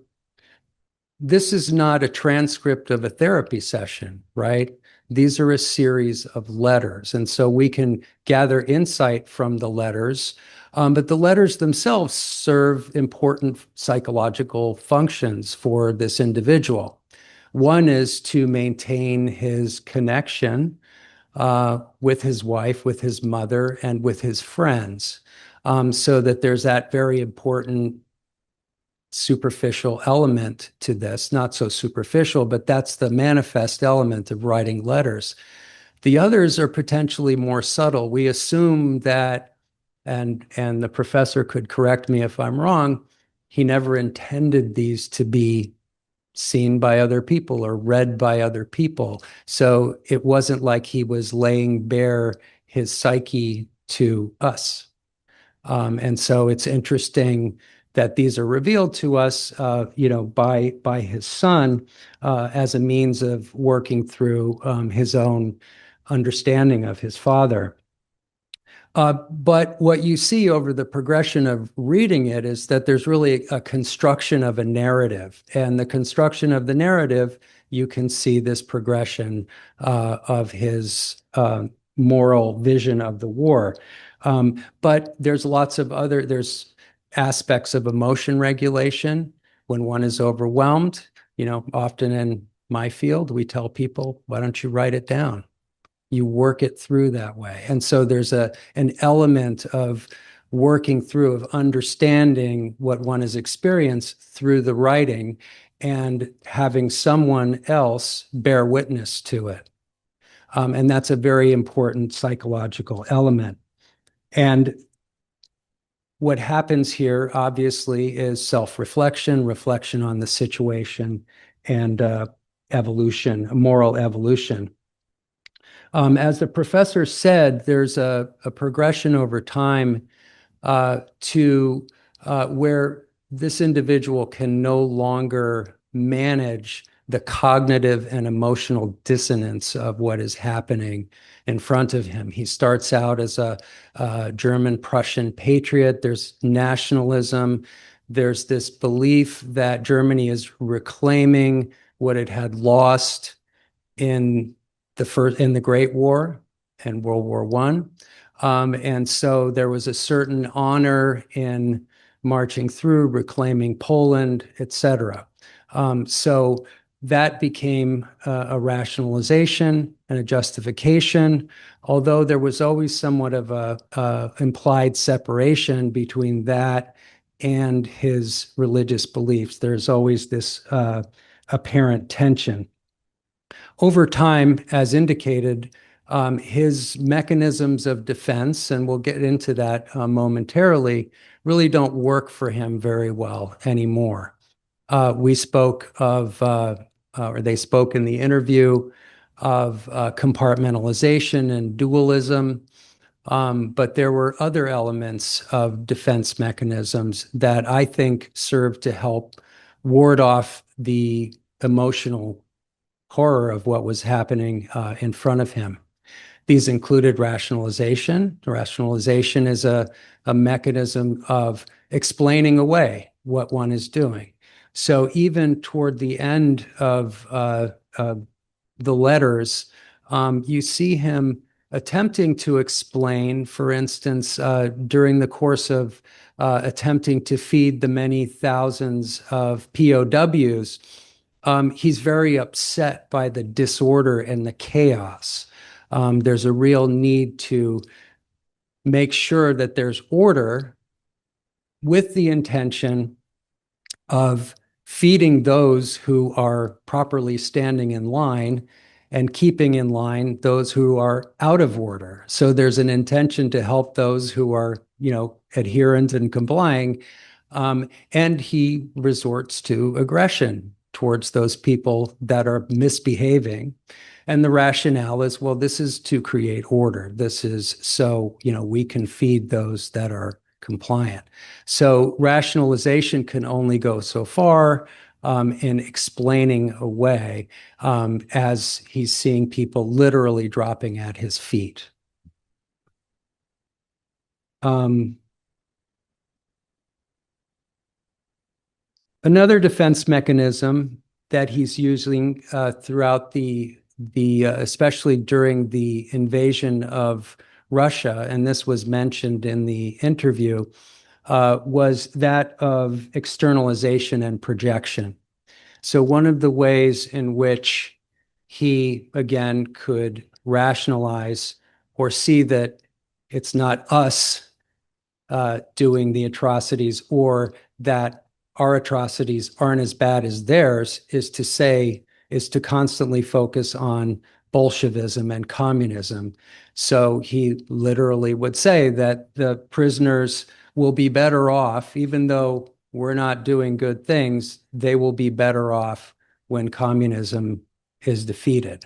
this is not a transcript of a therapy session, right? These are a series of letters, and so we can gather insight from the letters, but the letters themselves serve important psychological functions for this individual. One is to maintain his connection with his wife, with his mother, and with his friends, so that there's that very important superficial element to this. Not so superficial, but that's the manifest element of writing letters. The others are potentially more subtle. We assume that, and the professor could correct me if I'm wrong, he never intended these to be seen by other people or read by other people. So it wasn't like he was laying bare his psyche to us. And so it's interesting that these are revealed to us, by his son as a means of working through his own understanding of his father. But what you see over the progression of reading it is that there's really a construction of a narrative. And the construction of the narrative, you can see this progression of his moral vision of the war. But there's lots of there's aspects of emotion regulation when one is overwhelmed. Often in my field, we tell people, why don't you write it down? You work it through that way. And so there's an element of working through, of understanding what one has experienced through the writing and having someone else bear witness to it. And that's a very important psychological element. And what happens here, obviously, is self-reflection, reflection on the situation, and evolution, moral evolution. As the professor said, there's a progression over time to where this individual can no longer manage the cognitive and emotional dissonance of what is happening in front of him. He starts out as a German-Prussian patriot. There's nationalism. There's this belief that Germany is reclaiming what it had lost in the Great War and World War I. And so there was a certain honor in marching through, reclaiming Poland, etc. So that became a rationalization and a justification, although there was always somewhat of a implied separation between that and his religious beliefs. There's always this apparent tension. Over time, as indicated, his mechanisms of defense, and we'll get into that momentarily, really don't work for him very well anymore. We spoke of, or they spoke in the interview of compartmentalization and dualism, but there were other elements of defense mechanisms that I think served to help ward off the emotional horror of what was happening in front of him. These included rationalization. Rationalization is a mechanism of explaining away what one is doing. So even toward the end of the letters, you see him attempting to explain, for instance, during the course of attempting to feed the many thousands of POWs, he's very upset by the disorder and the chaos. There's a real need to make sure that there's order with the intention of feeding those who are properly standing in line and keeping in line those who are out of order. So there's an intention to help those who are, adherent and complying, and he resorts to aggression towards those people that are misbehaving. And the rationale is, well, this is to create order. This is so, we can feed those that are compliant. So rationalization can only go so far in explaining away as he's seeing people literally dropping at his feet. Another defense mechanism that he's using throughout especially during the invasion of Russia, and this was mentioned in the interview, was that of externalization and projection. So one of the ways in which he, again, could rationalize or see that it's not us doing the atrocities, or that our atrocities aren't as bad as theirs, is to constantly focus on Bolshevism and communism. So he literally would say that the prisoners will be better off, even though we're not doing good things, they will be better off when communism is defeated.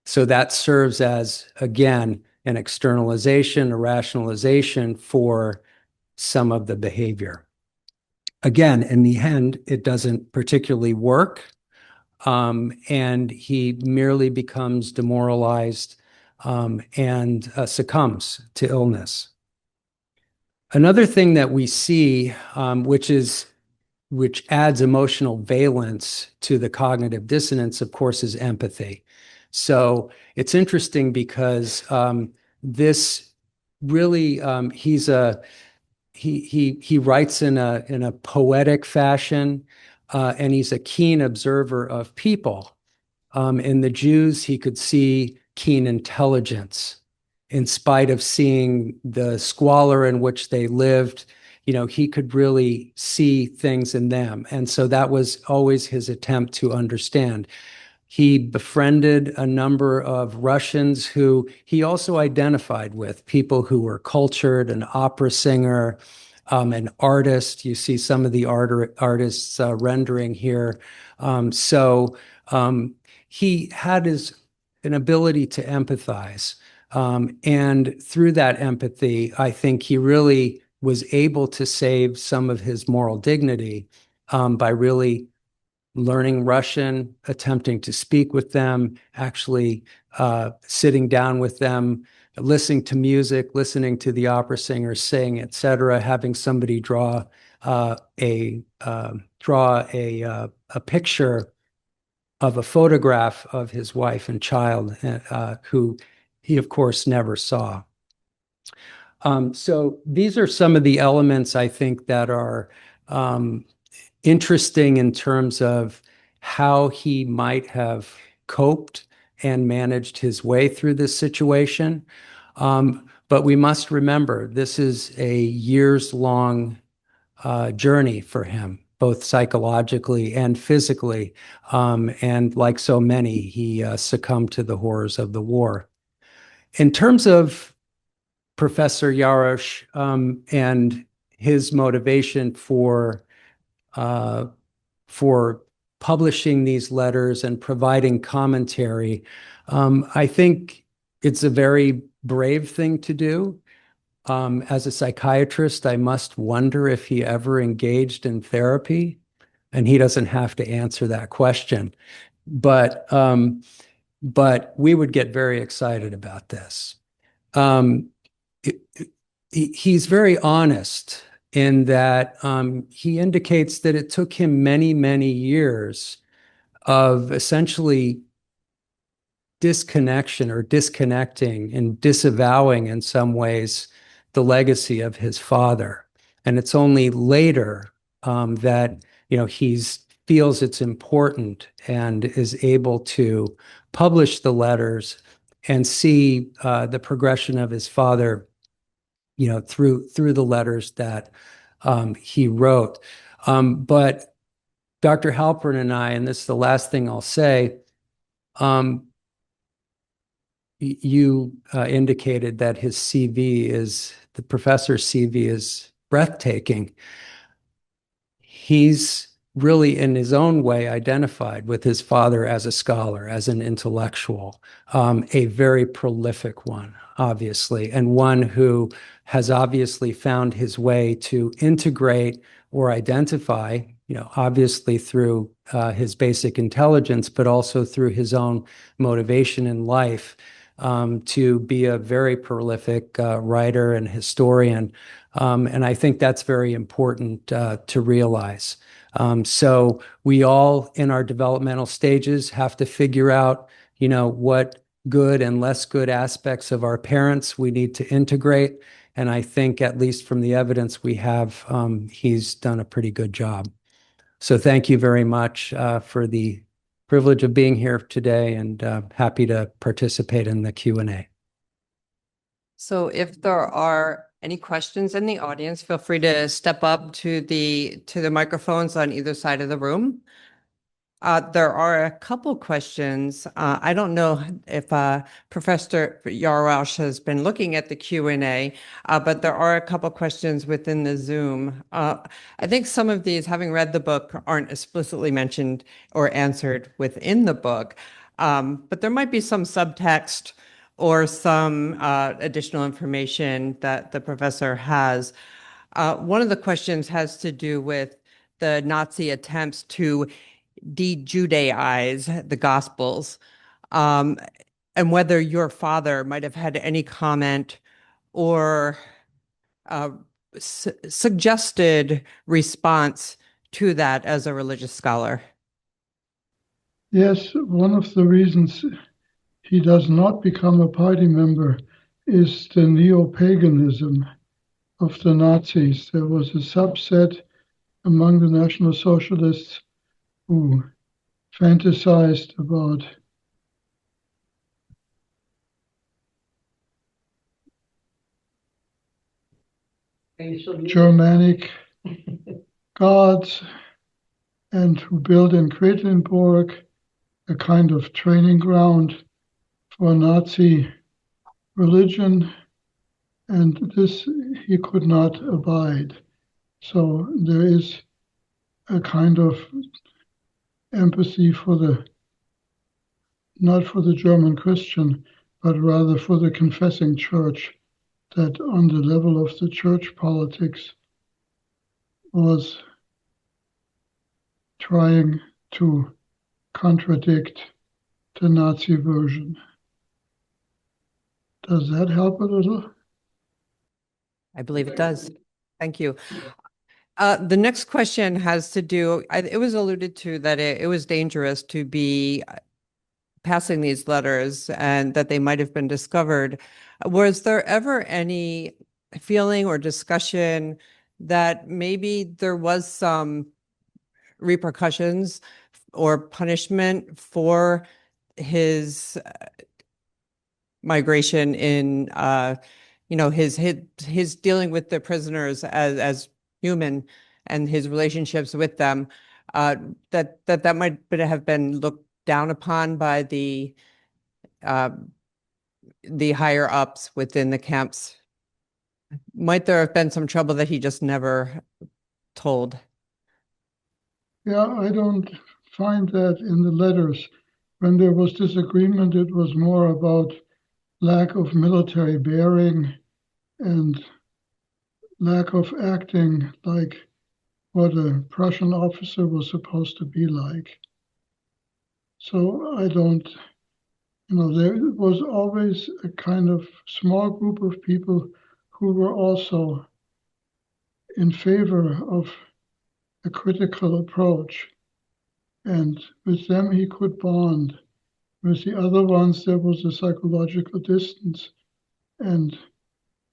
So that serves as, again, an externalization, a rationalization for some of the behavior. Again, in the end, it doesn't particularly work, and he merely becomes demoralized and succumbs to illness. Another thing that we see, which adds emotional valence to the cognitive dissonance, of course, is empathy. So it's interesting because this really, he writes in a poetic fashion, and he's a keen observer of people. In the Jews, he could see keen intelligence. In spite of seeing the squalor in which they lived, he could really see things in them. And so that was always his attempt to understand. He befriended a number of Russians who he also identified with, people who were cultured, an opera singer, an artist. You see some of the artists rendering here. He had an ability to empathize. And through that empathy, I think he really was able to save some of his moral dignity by really learning Russian, attempting to speak with them, actually sitting down with them, listening to music, listening to the opera singers sing, etc., having somebody draw a picture of a photograph of his wife and child, who he, of course, never saw. So these are some of the elements I think that are interesting in terms of how he might have coped and managed his way through this situation. But we must remember, this is a years-long journey for him, both psychologically and physically. And like so many, he succumbed to the horrors of the war. In terms of Professor Jarausch and his motivation for publishing these letters and providing commentary, I think it's a very brave thing to do. As a psychiatrist, I must wonder if he ever engaged in therapy, and he doesn't have to answer that question. But we would get very excited about this. He's very honest in that he indicates that it took him many, many years of essentially disconnection or disconnecting and disavowing in some ways the legacy of his father. And it's only later that he feels it's important and is able to publish the letters and see the progression of his father through the letters that he wrote. But Dr. Halperin and I, and this is the last thing I'll say, you indicated that the professor's CV is breathtaking. He's really, in his own way, identified with his father as a scholar, as an intellectual, a very prolific one, obviously, and one who has obviously found his way to integrate or identify, obviously through his basic intelligence, but also through his own motivation in life, to be a very prolific writer and historian. And I think that's very important to realize. So we all, in our developmental stages, have to figure out, what good and less good aspects of our parents we need to integrate. And I think, at least from the evidence we have, he's done a pretty good job. So thank you very much for the privilege of being here today, and happy to participate in the Q&A. So if there are any questions in the audience, feel free to step up to the microphones on either side of the room. There are a couple questions. I don't know if Professor Jarausch has been looking at the Q&A, but there are a couple questions within the Zoom. I think some of these, having read the book, aren't explicitly mentioned or answered within the book, but there might be some subtext or some additional information that the professor has. One of the questions has to do with the Nazi attempts to de-Judaize the Gospels, and whether your father might have had any comment or suggested response to that as a religious scholar. Yes, one of the reasons he does not become a party member is the neo-paganism of the Nazis. There was a subset among the National Socialists who fantasized about Germanic gods and who built in Quedlinburg a kind of training ground for Nazi religion, and this he could not abide. So there is a kind of empathy for not for the German Christian, but rather for the confessing church, that on the level of the church politics was trying to contradict the Nazi version. Does that help a little? I believe it does. Thank you. The next question has to do, it was alluded to that it was dangerous to be passing these letters and that they might have been discovered. Was there ever any feeling or discussion that maybe there was some repercussions or punishment for his migration in, his dealing with the prisoners as human and his relationships with them, that might have been looked down upon by the higher ups within the camps? Might there have been some trouble that he just never told? Yeah, I don't find that in the letters. When there was disagreement, it was more about lack of military bearing and lack of acting like what a Prussian officer was supposed to be like. So I don't, there was always a kind of small group of people who were also in favor of a critical approach. And with them, he could bond. With the other ones, there was a psychological distance and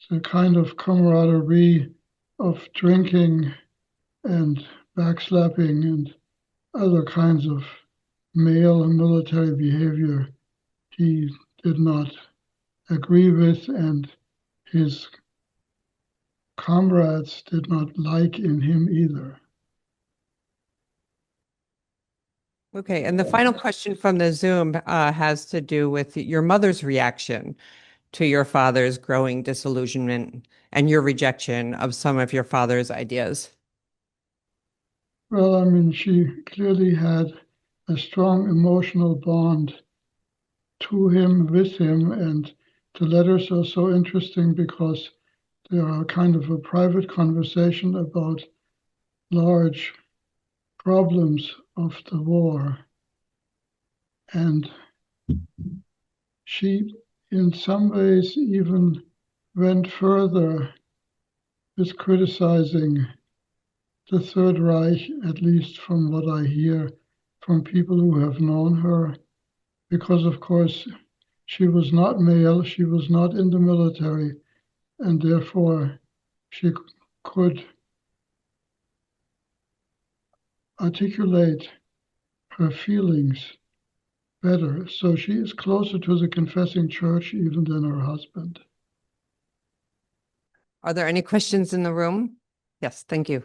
the kind of camaraderie of drinking and backslapping and other kinds of male and military behavior he did not agree with, and his comrades did not like in him either. Okay, and the final question from the Zoom has to do with your mother's reaction to your father's growing disillusionment and your rejection of some of your father's ideas. Well, I mean, she clearly had a strong emotional bond to him, with him, and the letters are so interesting because they are kind of a private conversation about large problems of the war. And she, in some ways, even went further with criticizing the Third Reich, at least from what I hear from people who have known her, because, of course, she was not male, she was not in the military, and therefore she could articulate her feelings better. So she is closer to the confessing church even than her husband. Are there any questions in the room? Yes, thank you.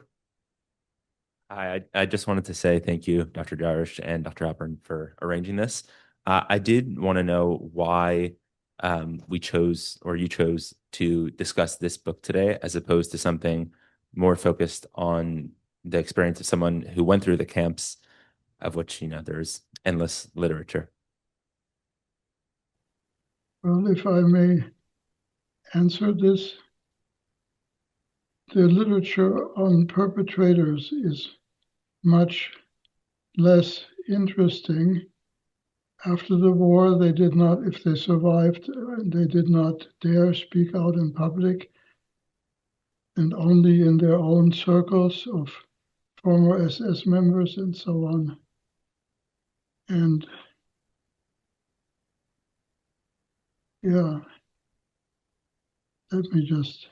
I just wanted to say thank you, Dr. Jarausch and Dr. Halperin, for arranging this. I did want to know why you chose to discuss this book today as opposed to something more focused on the experience of someone who went through the camps, of which, there's endless literature. Well, if I may answer this, the literature on perpetrators is much less interesting. After the war, they did not, if they survived, they did not dare speak out in public, and only in their own circles of former SS members and so on. And yeah, let me just,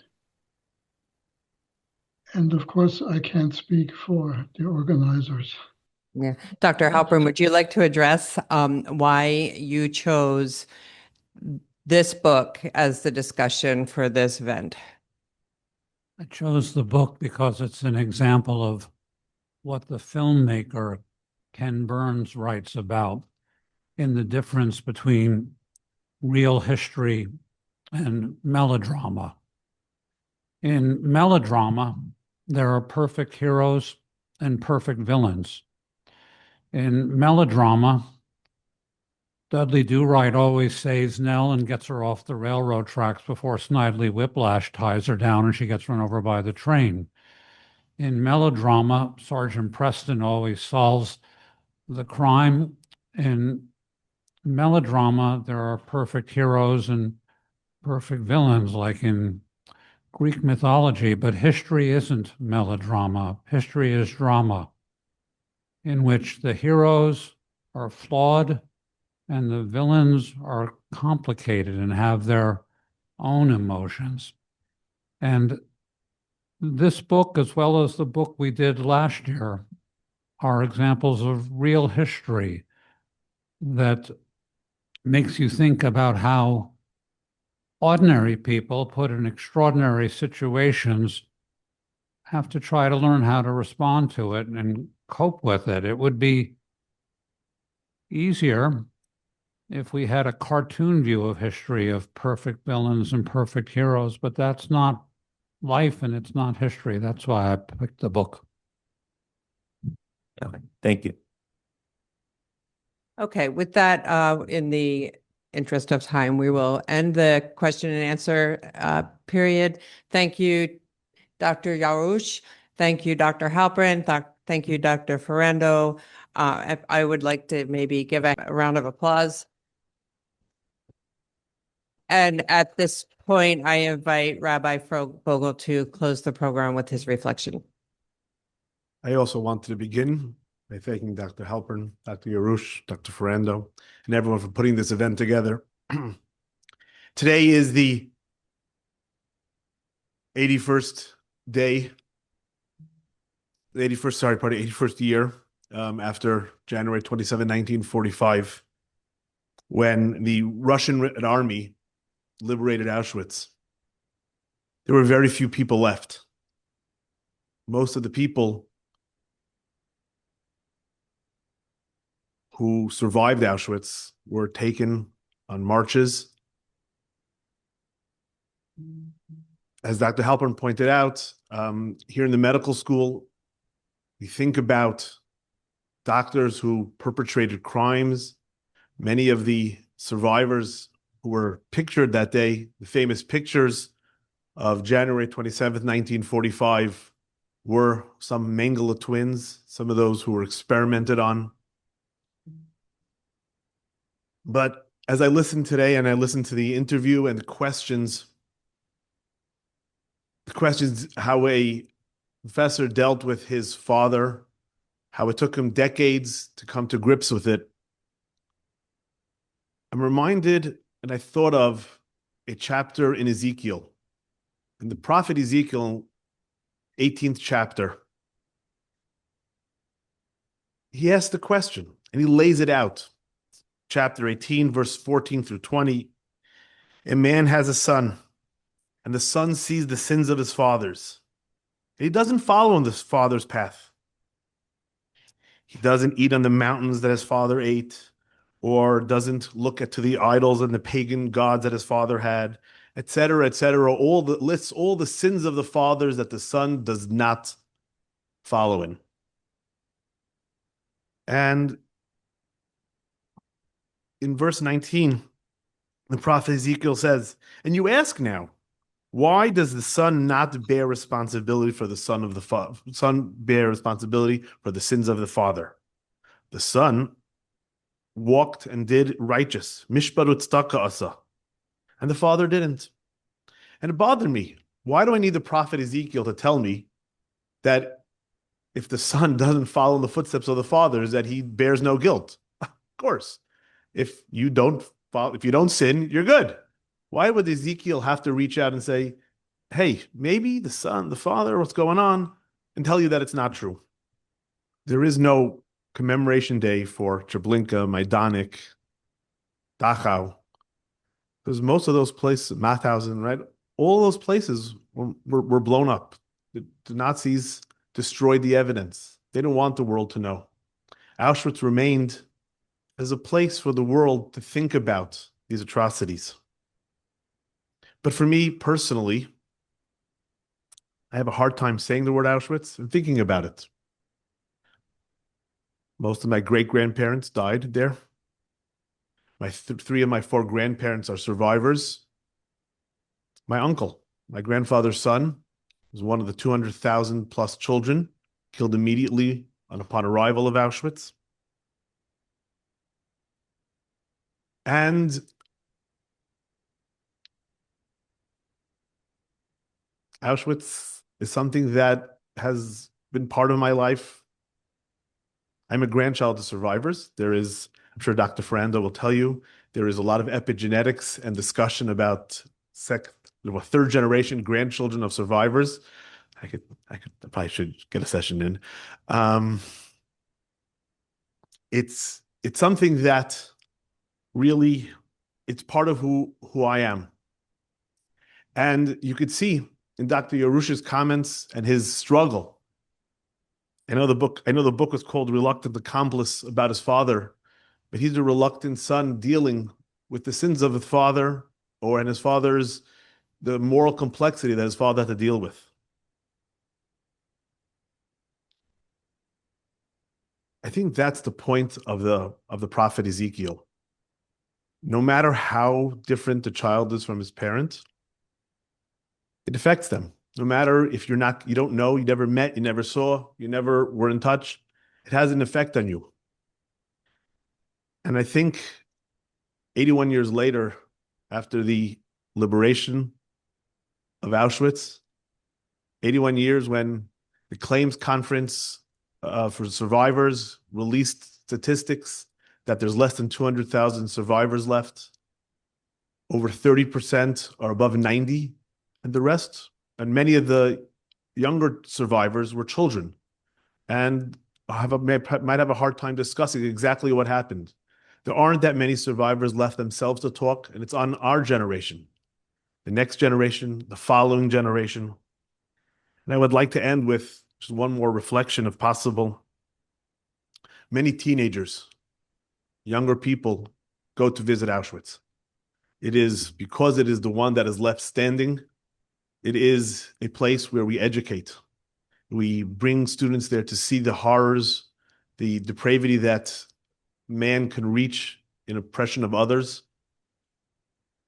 and of course, I can't speak for the organizers. Yeah. Dr. Halperin, would you like to address why you chose this book as the discussion for this event? I chose the book because it's an example of what the filmmaker Ken Burns writes about in the difference between real history and melodrama. In melodrama, there are perfect heroes and perfect villains. In melodrama, Dudley Do-Right always saves Nell and gets her off the railroad tracks before Snidely Whiplash ties her down and she gets run over by the train. In melodrama, Sergeant Preston always solves the crime. In melodrama, there are perfect heroes and perfect villains, like in Greek mythology, but history isn't melodrama. History is drama, in which the heroes are flawed and the villains are complicated and have their own emotions. And this book, as well as the book we did last year, are examples of real history that makes you think about how ordinary people put in extraordinary situations have to try to learn how to respond to it and cope with it. It would be easier if we had a cartoon view of history of perfect villains and perfect heroes, but that's not life and it's not history. That's why I picked the book. Okay, thank you. Okay, with that, in the interest of time, we will end the question and answer period. Thank you, Dr. Jarausch. Thank you, Dr. Halperin. Thank you, Dr. Ferrando. I would like to maybe give a round of applause. And at this point, I invite Rabbi Fogel to close the program with his reflection. I also wanted to begin by thanking Dr. Halperin, Dr. Jarausch, Dr. Ferrando, and everyone for putting this event together. Today is the 81st day, 81st year after January 27, 1945, when the Russian army liberated Auschwitz. There were very few people left. Most of the people who survived Auschwitz were taken on marches. As Dr. Halperin pointed out, here in the medical school, we think about doctors who perpetrated crimes. Many of the survivors who were pictured that day, the famous pictures of January 27th, 1945, were some Mengele twins, some of those who were experimented on. But as I listened today and I listened to the interview and the questions how a professor dealt with his father, how it took him decades to come to grips with it, I'm reminded, and I thought of a chapter in Ezekiel. In the prophet Ezekiel, 18th chapter, he asks the question, and he lays it out. Chapter 18, verse 14 through 20. A man has a son, and the son sees the sins of his fathers. He doesn't follow in his father's path. He doesn't eat on the mountains that his father ate, or doesn't look to the idols and the pagan gods that his father had, etc., etc. All the sins of the fathers that the son does not follow in. And in verse 19, the prophet Ezekiel says, and you ask now, why does the son not bear responsibility for the son bear responsibility for the sins of the father? The son walked and did righteous, mishpat tzedakah asa, and the father didn't. And it bothered me. Why do I need the prophet Ezekiel to tell me that if the son doesn't follow in the footsteps of the fathers, that he bears no guilt? Of course. If you don't sin, you're good. Why would Ezekiel have to reach out and say, hey, maybe the son, the father, what's going on, and tell you that it's not true? There is no commemoration day for Treblinka, Majdanek, Dachau, because most of those places, Mauthausen, right? All those places were blown up. The Nazis destroyed the evidence. They didn't want the world to know. Auschwitz remained as a place for the world to think about these atrocities. But for me personally, I have a hard time saying the word Auschwitz and thinking about it. Most of my great-grandparents died there. Three of my four grandparents are survivors. My uncle, my grandfather's son, was one of the 200,000 plus children killed immediately upon arrival of Auschwitz. And Auschwitz is something that has been part of my life. I'm a grandchild of survivors. I'm sure Dr. Ferrando will tell you, there is a lot of epigenetics and discussion about third generation grandchildren of survivors. I probably should get a session in. It's something that really, it's part of who I am. And you could see in Dr. Jarausch's comments and his struggle. I know the book was called Reluctant Accomplice, about his father, but he's a reluctant son dealing with the sins of his father, and his father's, the moral complexity that his father had to deal with. I think that's the point of the prophet Ezekiel. No matter how different the child is from his parent, it affects them. No matter if you don't know, you never met, you never saw, you never were in touch, it has an effect on you. And I think 81 years later, after the liberation of Auschwitz, 81 years when the claims conference for survivors released statistics that there's less than 200,000 survivors left, over 30% are above 90, and the rest, and many of the younger survivors were children, and might have a hard time discussing exactly what happened. There aren't that many survivors left themselves to talk, and it's on our generation, the next generation, the following generation. And I would like to end with just one more reflection, if possible. Many teenagers, younger people, go to visit Auschwitz. It is because it is the one that is left standing. It is a place where we educate. We bring students there to see the horrors, the depravity that man can reach in oppression of others.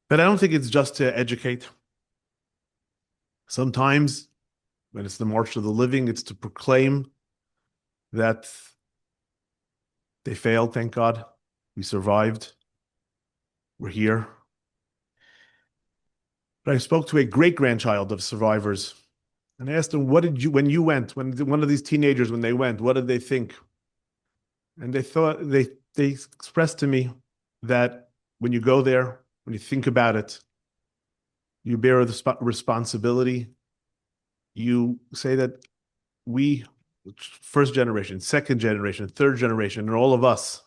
But I don't think it's just to educate. Sometimes, when it's the March of the Living, it's to proclaim that they failed, thank God. We survived. We're here. But I spoke to a great-grandchild of survivors, and I asked them, one of these teenagers, when they went, what did they think? And they expressed to me that when you go there, when you think about it, you bear the responsibility. You say that we, first generation, second generation, third generation, and all of us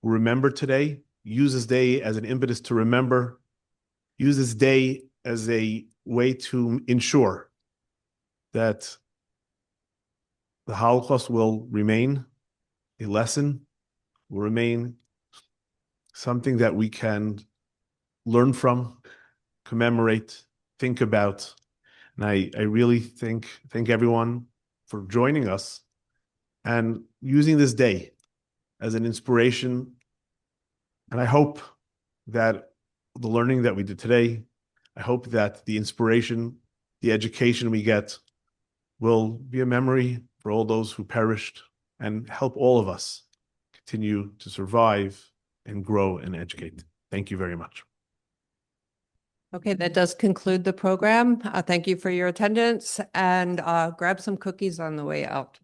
who remember today, use this day as an impetus to remember, use this day as a way to ensure that the Holocaust will remain a lesson, will remain something that we can learn from, commemorate, think about. And I really thank everyone for joining us and using this day as an inspiration. And I hope that the learning that we did today, I hope that the inspiration, the education we get will be a memory for all those who perished and help all of us continue to survive and grow and educate. Thank you very much. Okay, that does conclude the program. Thank you for your attendance, and grab some cookies on the way out.